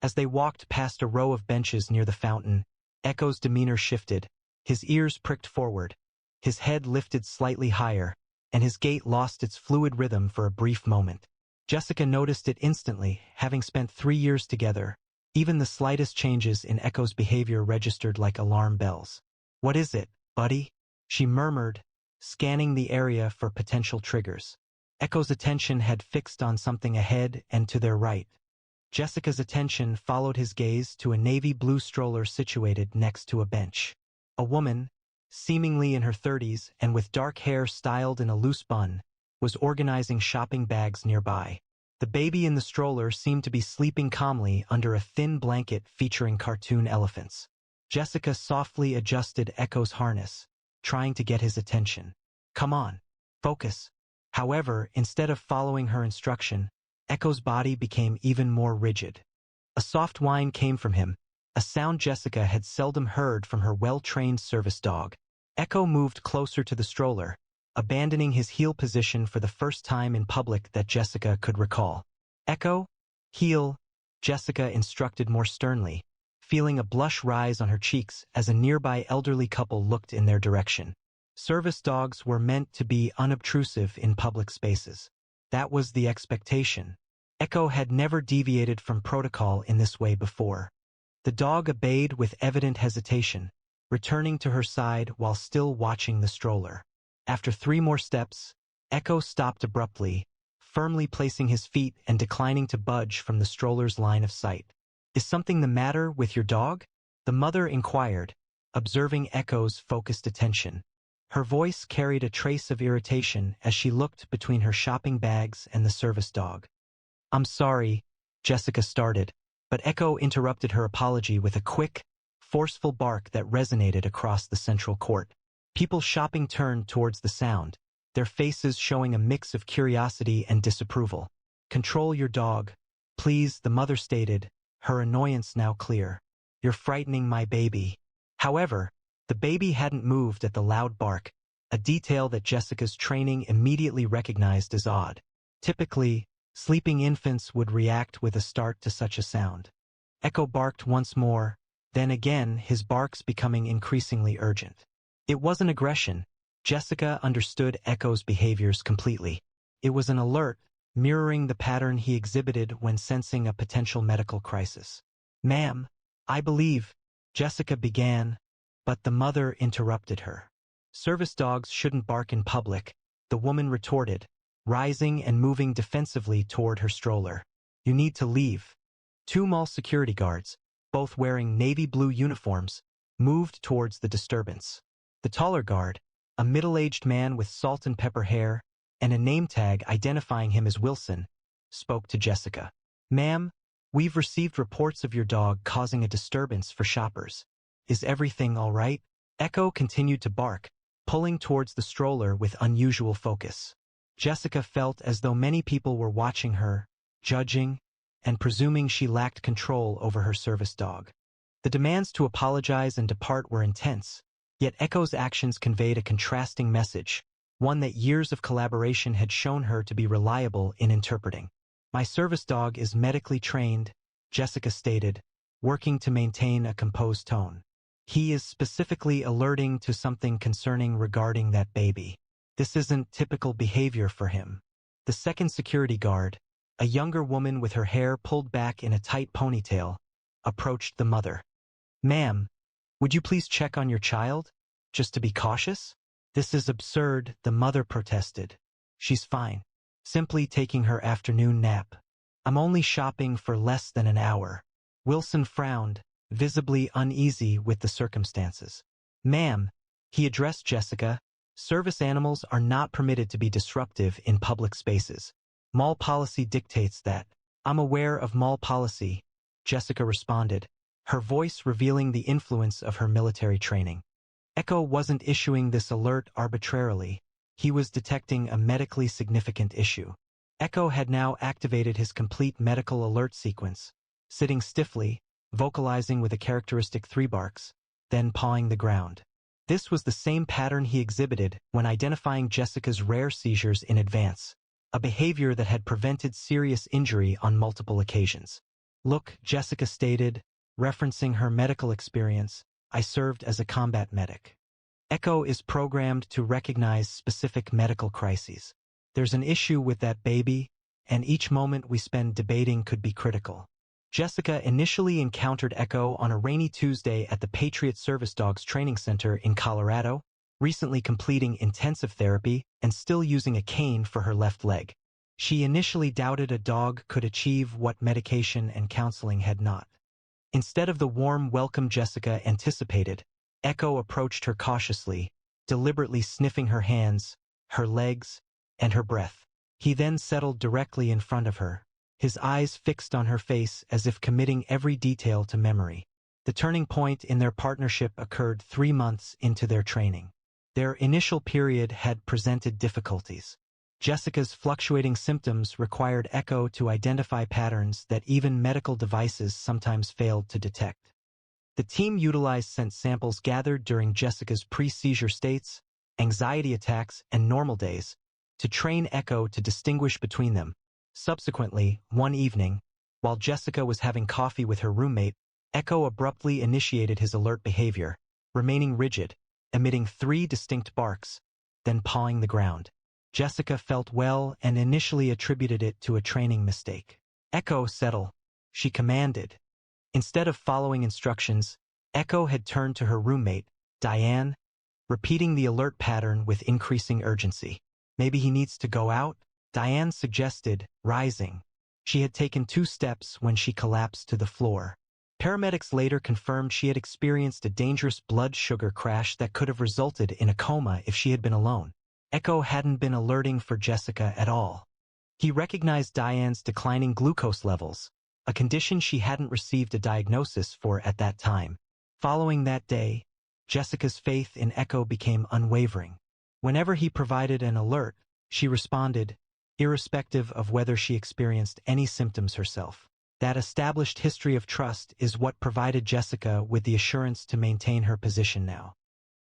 As they walked past a row of benches near the fountain, Echo's demeanor shifted, his ears pricked forward, His head lifted slightly higher, and his gait lost its fluid rhythm for a brief moment. Jessica noticed it instantly, having spent 3 years together. Even the slightest changes in Echo's behavior registered like alarm bells. "What is it, buddy?" she murmured, scanning the area for potential triggers. Echo's attention had fixed on something ahead and to their right. Jessica's attention followed his gaze to a navy blue stroller situated next to a bench. A woman, seemingly in her 30s and with dark hair styled in a loose bun, was organizing shopping bags nearby. The baby in the stroller seemed to be sleeping calmly under a thin blanket featuring cartoon elephants. Jessica softly adjusted Echo's harness, trying to get his attention. "Come on, focus." However, instead of following her instruction, Echo's body became even more rigid. A soft whine came from him, a sound Jessica had seldom heard from her well-trained service dog. Echo moved closer to the stroller, abandoning his heel position for the first time in public that Jessica could recall. "Echo, heel," Jessica instructed more sternly, feeling a blush rise on her cheeks as a nearby elderly couple looked in their direction. Service dogs were meant to be unobtrusive in public spaces. That was the expectation. Echo had never deviated from protocol in this way before. The dog obeyed with evident hesitation, returning to her side while still watching the stroller. After 3 more steps, Echo stopped abruptly, firmly placing his feet and declining to budge from the stroller's line of sight. "Is something the matter with your dog?" the mother inquired, observing Echo's focused attention. Her voice carried a trace of irritation as she looked between her shopping bags and the service dog. "I'm sorry," Jessica started, but Echo interrupted her apology with a quick, forceful bark that resonated across the central court. People shopping turned towards the sound, their faces showing a mix of curiosity and disapproval. "Control your dog, please," the mother stated, her annoyance now clear. "You're frightening my baby." However, the baby hadn't moved at the loud bark, a detail that Jessica's training immediately recognized as odd. Typically, sleeping infants would react with a start to such a sound. Echo barked once more, then again, his barks becoming increasingly urgent. It wasn't aggression. Jessica understood Echo's behaviors completely. It was an alert, mirroring the pattern he exhibited when sensing a potential medical crisis. "Ma'am, I believe," Jessica began, but the mother interrupted her. "Service dogs shouldn't bark in public," the woman retorted, rising and moving defensively toward her stroller. "You need to leave." 2 mall security guards, both wearing navy blue uniforms, moved towards the disturbance. The taller guard, a middle-aged man with salt and pepper hair, and a name tag identifying him as Wilson, spoke to Jessica. "Ma'am, we've received reports of your dog causing a disturbance for shoppers. Is everything all right?" Echo continued to bark, pulling towards the stroller with unusual focus. Jessica felt as though many people were watching her, judging, and presuming she lacked control over her service dog. The demands to apologize and depart were intense, yet Echo's actions conveyed a contrasting message, one that years of collaboration had shown her to be reliable in interpreting. "My service dog is medically trained," Jessica stated, working to maintain a composed tone. "He is specifically alerting to something concerning regarding that baby. This isn't typical behavior for him." The second security guard, a younger woman with her hair pulled back in a tight ponytail, approached the mother. "Ma'am, would you please check on your child, just to be cautious?" "This is absurd," the mother protested. "She's fine. Simply taking her afternoon nap. I'm only shopping for less than an hour." Wilson frowned, visibly uneasy with the circumstances. "Ma'am," he addressed Jessica, "service animals are not permitted to be disruptive in public spaces. Mall policy dictates that." "I'm aware of mall policy," Jessica responded, her voice revealing the influence of her military training. Echo wasn't issuing this alert arbitrarily. He was detecting a medically significant issue. Echo had now activated his complete medical alert sequence, sitting stiffly, vocalizing with a characteristic 3 barks, then pawing the ground. This was the same pattern he exhibited when identifying Jessica's rare seizures in advance, a behavior that had prevented serious injury on multiple occasions. "Look," Jessica stated, referencing her medical experience, "I served as a combat medic. Echo is programmed to recognize specific medical crises. There's an issue with that baby, and each moment we spend debating could be critical. Jessica initially encountered Echo on a rainy Tuesday at the Patriot Service Dogs Training Center in Colorado, recently completing intensive therapy and still using a cane for her left leg. She initially doubted a dog could achieve what medication and counseling had not. Instead of the warm welcome Jessica anticipated, Echo approached her cautiously, deliberately sniffing her hands, her legs, and her breath. He then settled directly in front of her, his eyes fixed on her face as if committing every detail to memory. The turning point in their partnership occurred 3 months into their training. Their initial period had presented difficulties. Jessica's fluctuating symptoms required Echo to identify patterns that even medical devices sometimes failed to detect. The team utilized scent samples gathered during Jessica's pre-seizure states, anxiety attacks, and normal days to train Echo to distinguish between them. Subsequently, one evening, while Jessica was having coffee with her roommate, Echo abruptly initiated his alert behavior, remaining rigid, emitting 3 distinct barks, then pawing the ground. Jessica felt well and initially attributed it to a training mistake. "Echo, settle," she commanded. Instead of following instructions, Echo had turned to her roommate, Diane, repeating the alert pattern with increasing urgency. "Maybe he needs to go out?" Diane suggested, rising. She had taken 2 steps when she collapsed to the floor. Paramedics later confirmed she had experienced a dangerous blood sugar crash that could have resulted in a coma if she had been alone. Echo hadn't been alerting for Jessica at all. He recognized Diane's declining glucose levels, a condition she hadn't received a diagnosis for at that time. Following that day, Jessica's faith in Echo became unwavering. Whenever he provided an alert, she responded, irrespective of whether she experienced any symptoms herself. That established history of trust is what provided Jessica with the assurance to maintain her position now.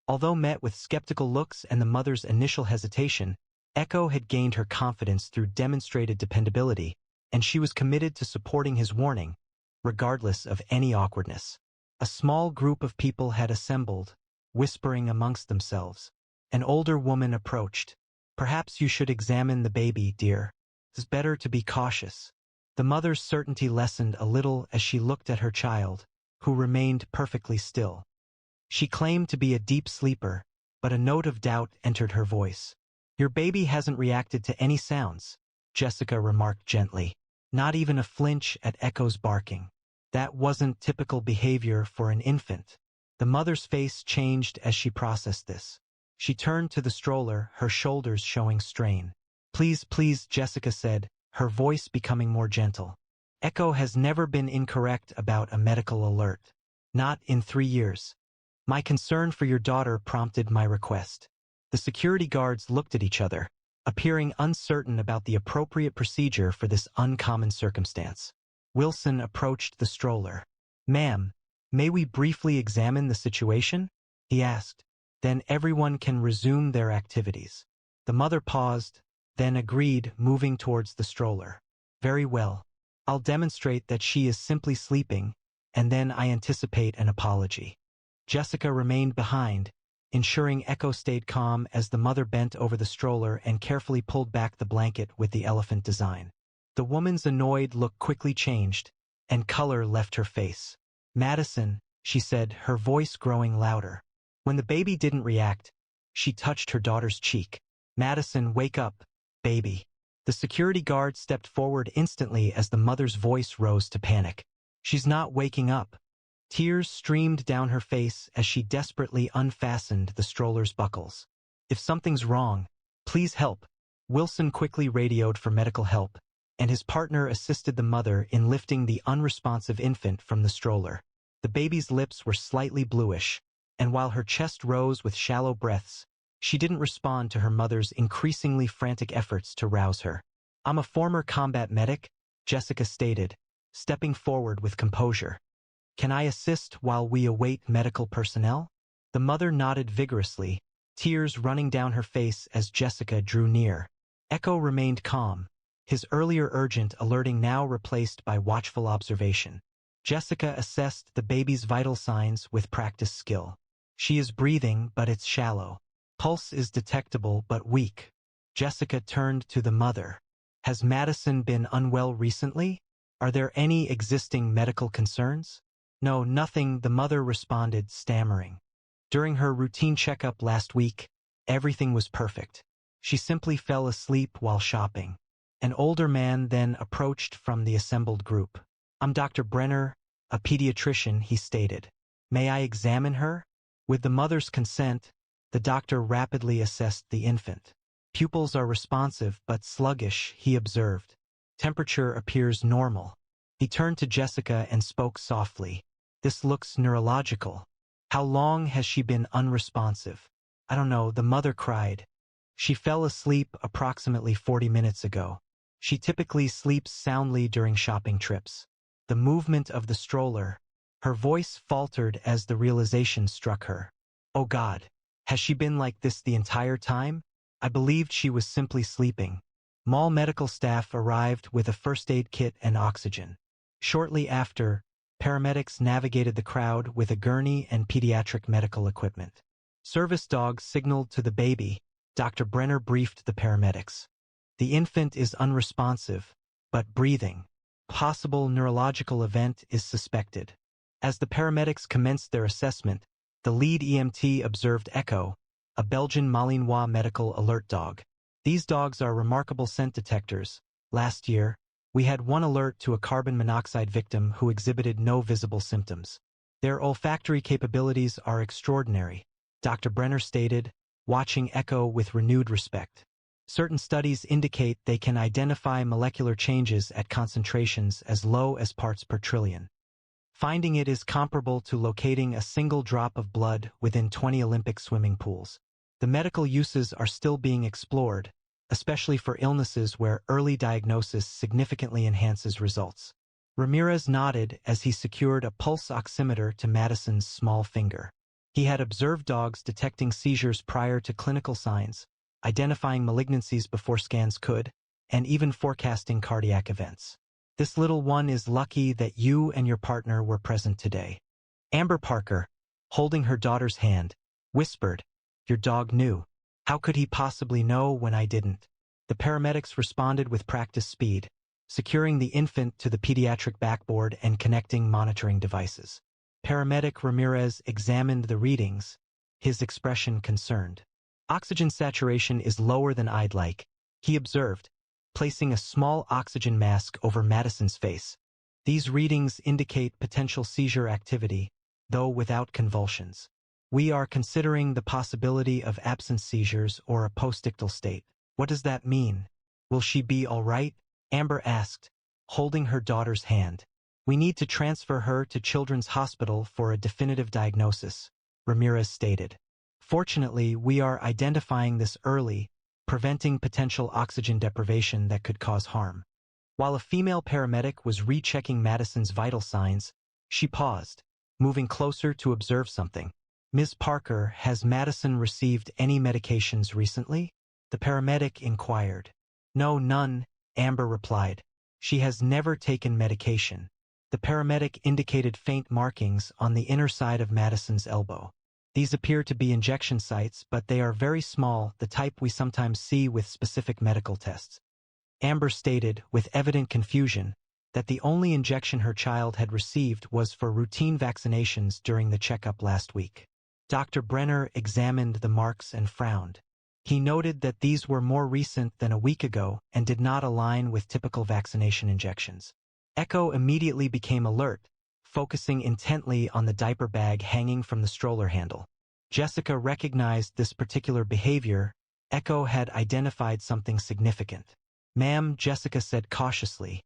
Although met with skeptical looks and the mother's initial hesitation, Echo had gained her confidence through demonstrated dependability, and she was committed to supporting his warning, regardless of any awkwardness. A small group of people had assembled, whispering amongst themselves. An older woman approached. "Perhaps you should examine the baby, dear. It's better to be cautious." The mother's certainty lessened a little as she looked at her child, who remained perfectly still. She claimed to be a deep sleeper, but a note of doubt entered her voice. "Your baby hasn't reacted to any sounds," Jessica remarked gently. "Not even a flinch at Echo's barking. That wasn't typical behavior for an infant." The mother's face changed as she processed this. She turned to the stroller, her shoulders showing strain. "Please, please," Jessica said, her voice becoming more gentle. "Echo has never been incorrect about a medical alert. Not in 3 years. My concern for your daughter prompted my request." The security guards looked at each other, appearing uncertain about the appropriate procedure for this uncommon circumstance. Wilson approached the stroller. "Ma'am, may we briefly examine the situation?" he asked. "Then everyone can resume their activities." The mother paused, then agreed, moving towards the stroller. "Very well. I'll demonstrate that she is simply sleeping, and then I anticipate an apology." Jessica remained behind, ensuring Echo stayed calm as the mother bent over the stroller and carefully pulled back the blanket with the elephant design. The woman's annoyed look quickly changed, and color left her face. "Madison," she said, her voice growing louder. When the baby didn't react, she touched her daughter's cheek. "Madison, wake up, baby." The security guard stepped forward instantly as the mother's voice rose to panic. "She's not waking up." Tears streamed down her face as she desperately unfastened the stroller's buckles. "If something's wrong, please help." Wilson quickly radioed for medical help, and his partner assisted the mother in lifting the unresponsive infant from the stroller. The baby's lips were slightly bluish, and while her chest rose with shallow breaths, she didn't respond to her mother's increasingly frantic efforts to rouse her. "I'm a former combat medic," Jessica stated, stepping forward with composure. "Can I assist while we await medical personnel?" The mother nodded vigorously, tears running down her face as Jessica drew near. Echo remained calm, his earlier urgent alerting now replaced by watchful observation. Jessica assessed the baby's vital signs with practiced skill. She is breathing, but it's shallow. Pulse is detectable but weak. Jessica turned to the mother. Has Madison been unwell recently? Are there any existing medical concerns? No, nothing, the mother responded, stammering. During her routine checkup last week, everything was perfect. She simply fell asleep while shopping. An older man then approached from the assembled group. I'm Dr. Brenner, a pediatrician, he stated. May I examine her? With the mother's consent, the doctor rapidly assessed the infant. Pupils are responsive but sluggish, he observed. Temperature appears normal. He turned to Jessica and spoke softly. This looks neurological. How long has she been unresponsive? I don't know, the mother cried. She fell asleep approximately 40 minutes ago. She typically sleeps soundly during shopping trips. The movement of the stroller. Her voice faltered as the realization struck her. Oh God, has she been like this the entire time? I believed she was simply sleeping. Mall medical staff arrived with a first aid kit and oxygen. Shortly after, paramedics navigated the crowd with a gurney and pediatric medical equipment. Service dogs signaled to the baby. Dr. Brenner briefed the paramedics. The infant is unresponsive, but breathing. Possible neurological event is suspected. As the paramedics commenced their assessment, the lead EMT observed Echo, a Belgian Malinois medical alert dog. These dogs are remarkable scent detectors. Last year, we had one alert to a carbon monoxide victim who exhibited no visible symptoms. Their olfactory capabilities are extraordinary, Dr. Brenner stated, watching Echo with renewed respect. Certain studies indicate they can identify molecular changes at concentrations as low as parts per trillion. Finding it is comparable to locating a single drop of blood within 20 Olympic swimming pools. The medical uses are still being explored, especially for illnesses where early diagnosis significantly enhances results. Ramirez nodded as he secured a pulse oximeter to Madison's small finger. He had observed dogs detecting seizures prior to clinical signs, identifying malignancies before scans could, and even forecasting cardiac events. This little one is lucky that you and your partner were present today. Amber Parker, holding her daughter's hand, whispered, Your dog knew. How could he possibly know when I didn't? The paramedics responded with practice speed, securing the infant to the pediatric backboard and connecting monitoring devices. Paramedic Ramirez examined the readings, his expression concerned. Oxygen saturation is lower than I'd like, he observed, placing a small oxygen mask over Madison's face. These readings indicate potential seizure activity, though without convulsions. We are considering the possibility of absent seizures or a postictal state. What does that mean? Will she be all right? Amber asked, holding her daughter's hand. We need to transfer her to Children's Hospital for a definitive diagnosis, Ramirez stated. Fortunately, we are identifying this early, preventing potential oxygen deprivation that could cause harm. While a female paramedic was rechecking Madison's vital signs, she paused, moving closer to observe something. Ms. Parker, has Madison received any medications recently? The paramedic inquired. No, none, Amber replied. She has never taken medication. The paramedic indicated faint markings on the inner side of Madison's elbow. These appear to be injection sites, but they are very small, the type we sometimes see with specific medical tests. Amber stated, with evident confusion, that the only injection her child had received was for routine vaccinations during the checkup last week. Dr. Brenner examined the marks and frowned. He noted that these were more recent than a week ago and did not align with typical vaccination injections. Echo immediately became alert, focusing intently on the diaper bag hanging from the stroller handle. Jessica recognized this particular behavior. Echo had identified something significant. Ma'am, Jessica said cautiously,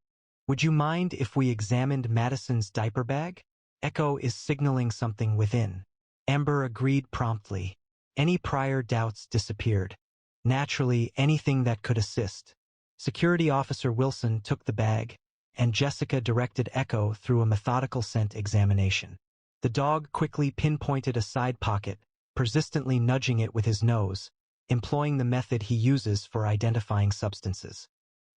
would you mind if we examined Madison's diaper bag? Echo is signaling something within. Amber agreed promptly. Any prior doubts disappeared. Naturally, anything that could assist. Security Officer Wilson took the bag, and Jessica directed Echo through a methodical scent examination. The dog quickly pinpointed a side pocket, persistently nudging it with his nose, employing the method he uses for identifying substances.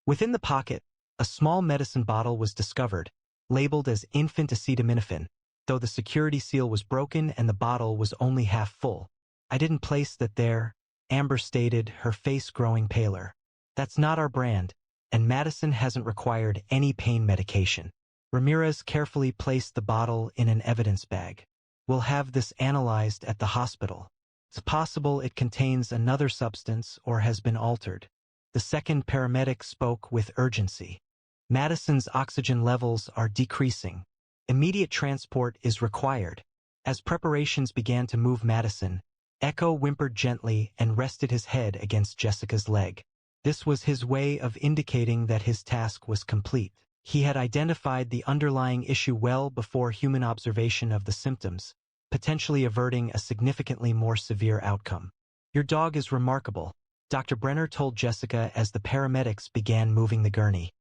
Within the pocket, a small medicine bottle was discovered, labeled as infant acetaminophen, though the security seal was broken and the bottle was only half full. I didn't place that there, Amber stated, her face growing paler. That's not our brand, and Madison hasn't required any pain medication. Ramirez carefully placed the bottle in an evidence bag. We'll have this analyzed at the hospital. It's possible it contains another substance or has been altered. The second paramedic spoke with urgency. Madison's oxygen levels are decreasing. Immediate transport is required. As preparations began to move Madison, Echo whimpered gently and rested his head against Jessica's leg. This was his way of indicating that his task was complete. He had identified the underlying issue well before human observation of the symptoms, potentially averting a significantly more severe outcome. Your dog is remarkable, Dr. Brenner told Jessica as the paramedics began moving the gurney.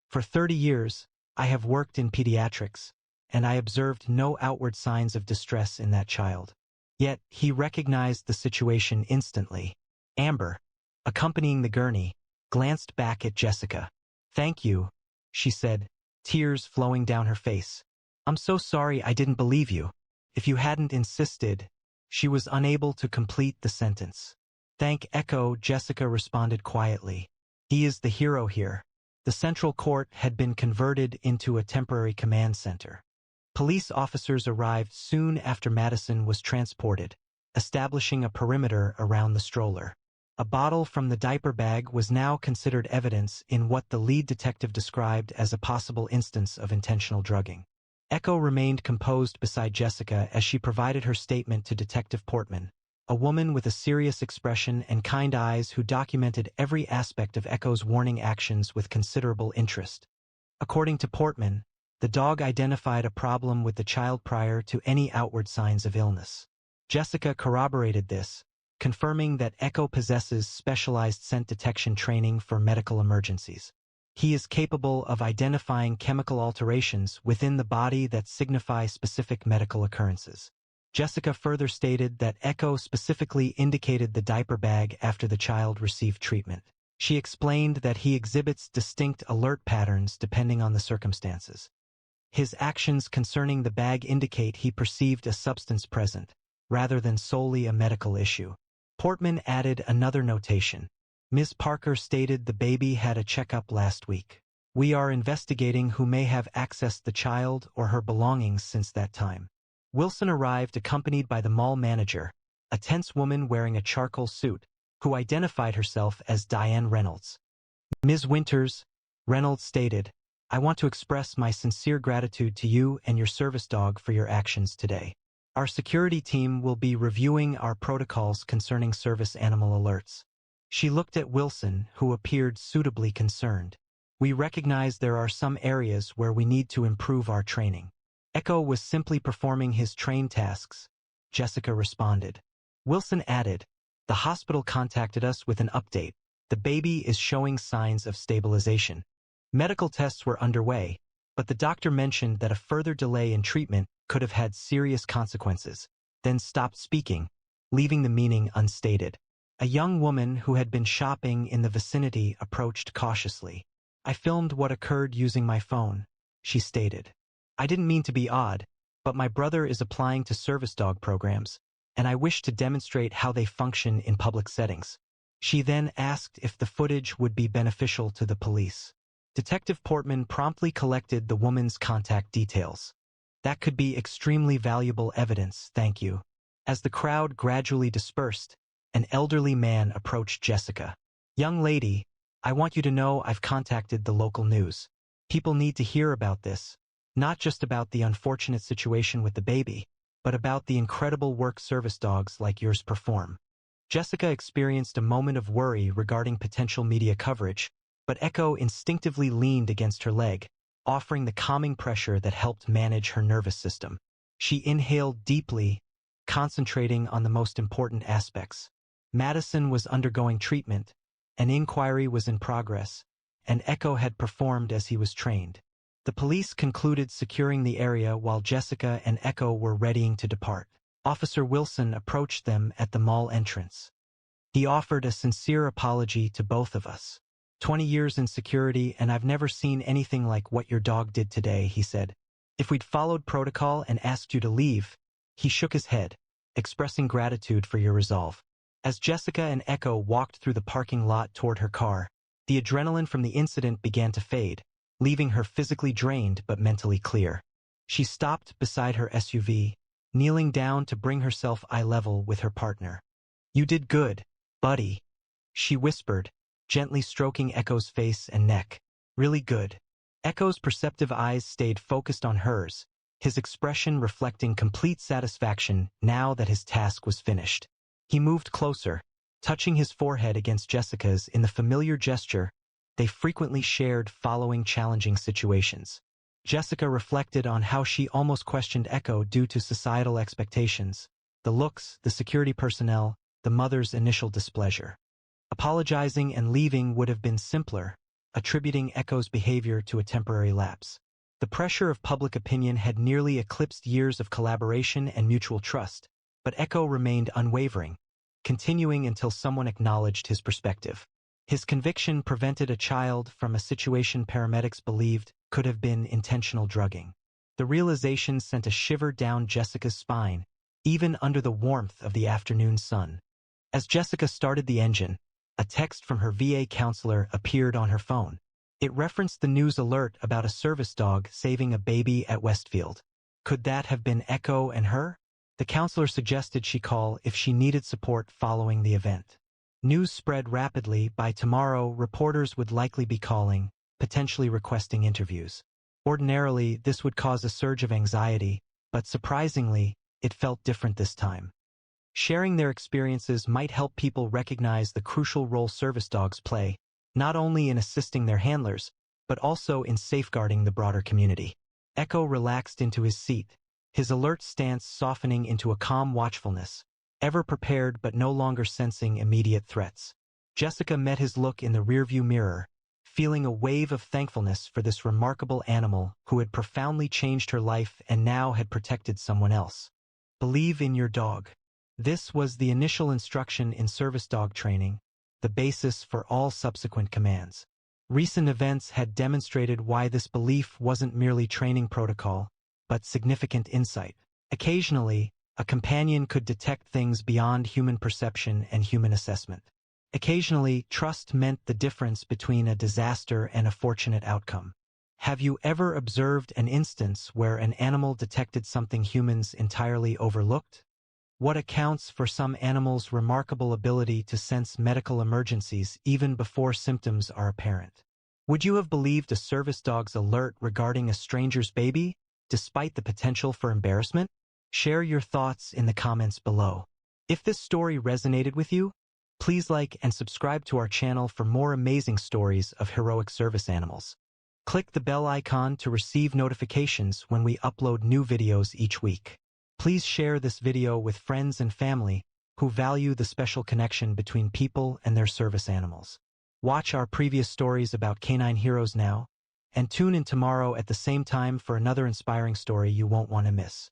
For 30 years, I have worked in pediatrics, and I observed no outward signs of distress in that child. Yet, he recognized the situation instantly. Amber, accompanying the gurney, glanced back at Jessica. Thank you, she said, tears flowing down her face. I'm so sorry I didn't believe you. If you hadn't insisted, she was unable to complete the sentence. Thank Echo, Jessica responded quietly. He is the hero here. The Central Court had been converted into a temporary command center. Police officers arrived soon after Madison was transported, establishing a perimeter around the stroller. A bottle from the diaper bag was now considered evidence in what the lead detective described as a possible instance of intentional drugging. Echo remained composed beside Jessica as she provided her statement to Detective Portman, a woman with a serious expression and kind eyes who documented every aspect of Echo's warning actions with considerable interest. According to Portman, the dog identified a problem with the child prior to any outward signs of illness. Jessica corroborated this, confirming that Echo possesses specialized scent detection training for medical emergencies. He is capable of identifying chemical alterations within the body that signify specific medical occurrences. Jessica further stated that Echo specifically indicated the diaper bag after the child received treatment. She explained that he exhibits distinct alert patterns depending on the circumstances. His actions concerning the bag indicate he perceived a substance present, rather than solely a medical issue. Portman added another notation. Ms. Parker stated the baby had a checkup last week. We are investigating who may have accessed the child or her belongings since that time. Wilson arrived accompanied by the mall manager, a tense woman wearing a charcoal suit, who identified herself as Diane Reynolds. Ms. Winters, Reynolds stated, I want to express my sincere gratitude to you and your service dog for your actions today. Our security team will be reviewing our protocols concerning service animal alerts. She looked at Wilson, who appeared suitably concerned. We recognize there are some areas where we need to improve our training. Echo was simply performing his trained tasks, Jessica responded. Wilson added, the hospital contacted us with an update. The baby is showing signs of stabilization. Medical tests were underway, but the doctor mentioned that a further delay in treatment could have had serious consequences, then stopped speaking, leaving the meaning unstated. A young woman who had been shopping in the vicinity approached cautiously. I filmed what occurred using my phone, she stated. I didn't mean to be odd, but my brother is applying to service dog programs, and I wish to demonstrate how they function in public settings. She then asked if the footage would be beneficial to the police. Detective Portman promptly collected the woman's contact details. That could be extremely valuable evidence, thank you. As the crowd gradually dispersed, an elderly man approached Jessica. Young lady, I want you to know I've contacted the local news. People need to hear about this, not just about the unfortunate situation with the baby, but about the incredible work service dogs like yours perform. Jessica experienced a moment of worry regarding potential media coverage, but Echo instinctively leaned against her leg, offering the calming pressure that helped manage her nervous system. She inhaled deeply, concentrating on the most important aspects. Madison was undergoing treatment, an inquiry was in progress, and Echo had performed as he was trained. The police concluded securing the area while Jessica and Echo were readying to depart. Officer Wilson approached them at the mall entrance. He offered a sincere apology to both of us. 20 years in security and I've never seen anything like what your dog did today, he said. If we'd followed protocol and asked you to leave, he shook his head, expressing gratitude for your resolve. As Jessica and Echo walked through the parking lot toward her car, the adrenaline from the incident began to fade, leaving her physically drained but mentally clear. She stopped beside her SUV, kneeling down to bring herself eye level with her partner. "You did good, buddy," she whispered, gently stroking Echo's face and neck. "Really good." Echo's perceptive eyes stayed focused on hers, his expression reflecting complete satisfaction now that his task was finished. He moved closer, touching his forehead against Jessica's in the familiar gesture they frequently shared following challenging situations. Jessica reflected on how she almost questioned Echo due to societal expectations, the looks, the security personnel, the mother's initial displeasure. Apologizing and leaving would have been simpler, attributing Echo's behavior to a temporary lapse. The pressure of public opinion had nearly eclipsed years of collaboration and mutual trust, but Echo remained unwavering, continuing until someone acknowledged his perspective. His conviction prevented a child from a situation paramedics believed could have been intentional drugging. The realization sent a shiver down Jessica's spine, even under the warmth of the afternoon sun. As Jessica started the engine, a text from her VA counselor appeared on her phone. It referenced the news alert about a service dog saving a baby at Westfield. Could that have been Echo and her? The counselor suggested she call if she needed support following the event. News spread rapidly. By tomorrow, reporters would likely be calling, potentially requesting interviews. Ordinarily, this would cause a surge of anxiety, but surprisingly, it felt different this time. Sharing their experiences might help people recognize the crucial role service dogs play, not only in assisting their handlers, but also in safeguarding the broader community. Echo relaxed into his seat, his alert stance softening into a calm watchfulness, ever prepared but no longer sensing immediate threats. Jessica met his look in the rearview mirror, feeling a wave of thankfulness for this remarkable animal who had profoundly changed her life and now had protected someone else. Believe in your dog. This was the initial instruction in service dog training, the basis for all subsequent commands. Recent events had demonstrated why this belief wasn't merely training protocol, but significant insight. Occasionally, a companion could detect things beyond human perception and human assessment. Occasionally, trust meant the difference between a disaster and a fortunate outcome. Have you ever observed an instance where an animal detected something humans entirely overlooked? What accounts for some animals' remarkable ability to sense medical emergencies even before symptoms are apparent? Would you have believed a service dog's alert regarding a stranger's baby, despite the potential for embarrassment? Share your thoughts in the comments below. If this story resonated with you, please like and subscribe to our channel for more amazing stories of heroic service animals. Click the bell icon to receive notifications when we upload new videos each week. Please share this video with friends and family who value the special connection between people and their service animals. Watch our previous stories about canine heroes now, and tune in tomorrow at the same time for another inspiring story you won't want to miss.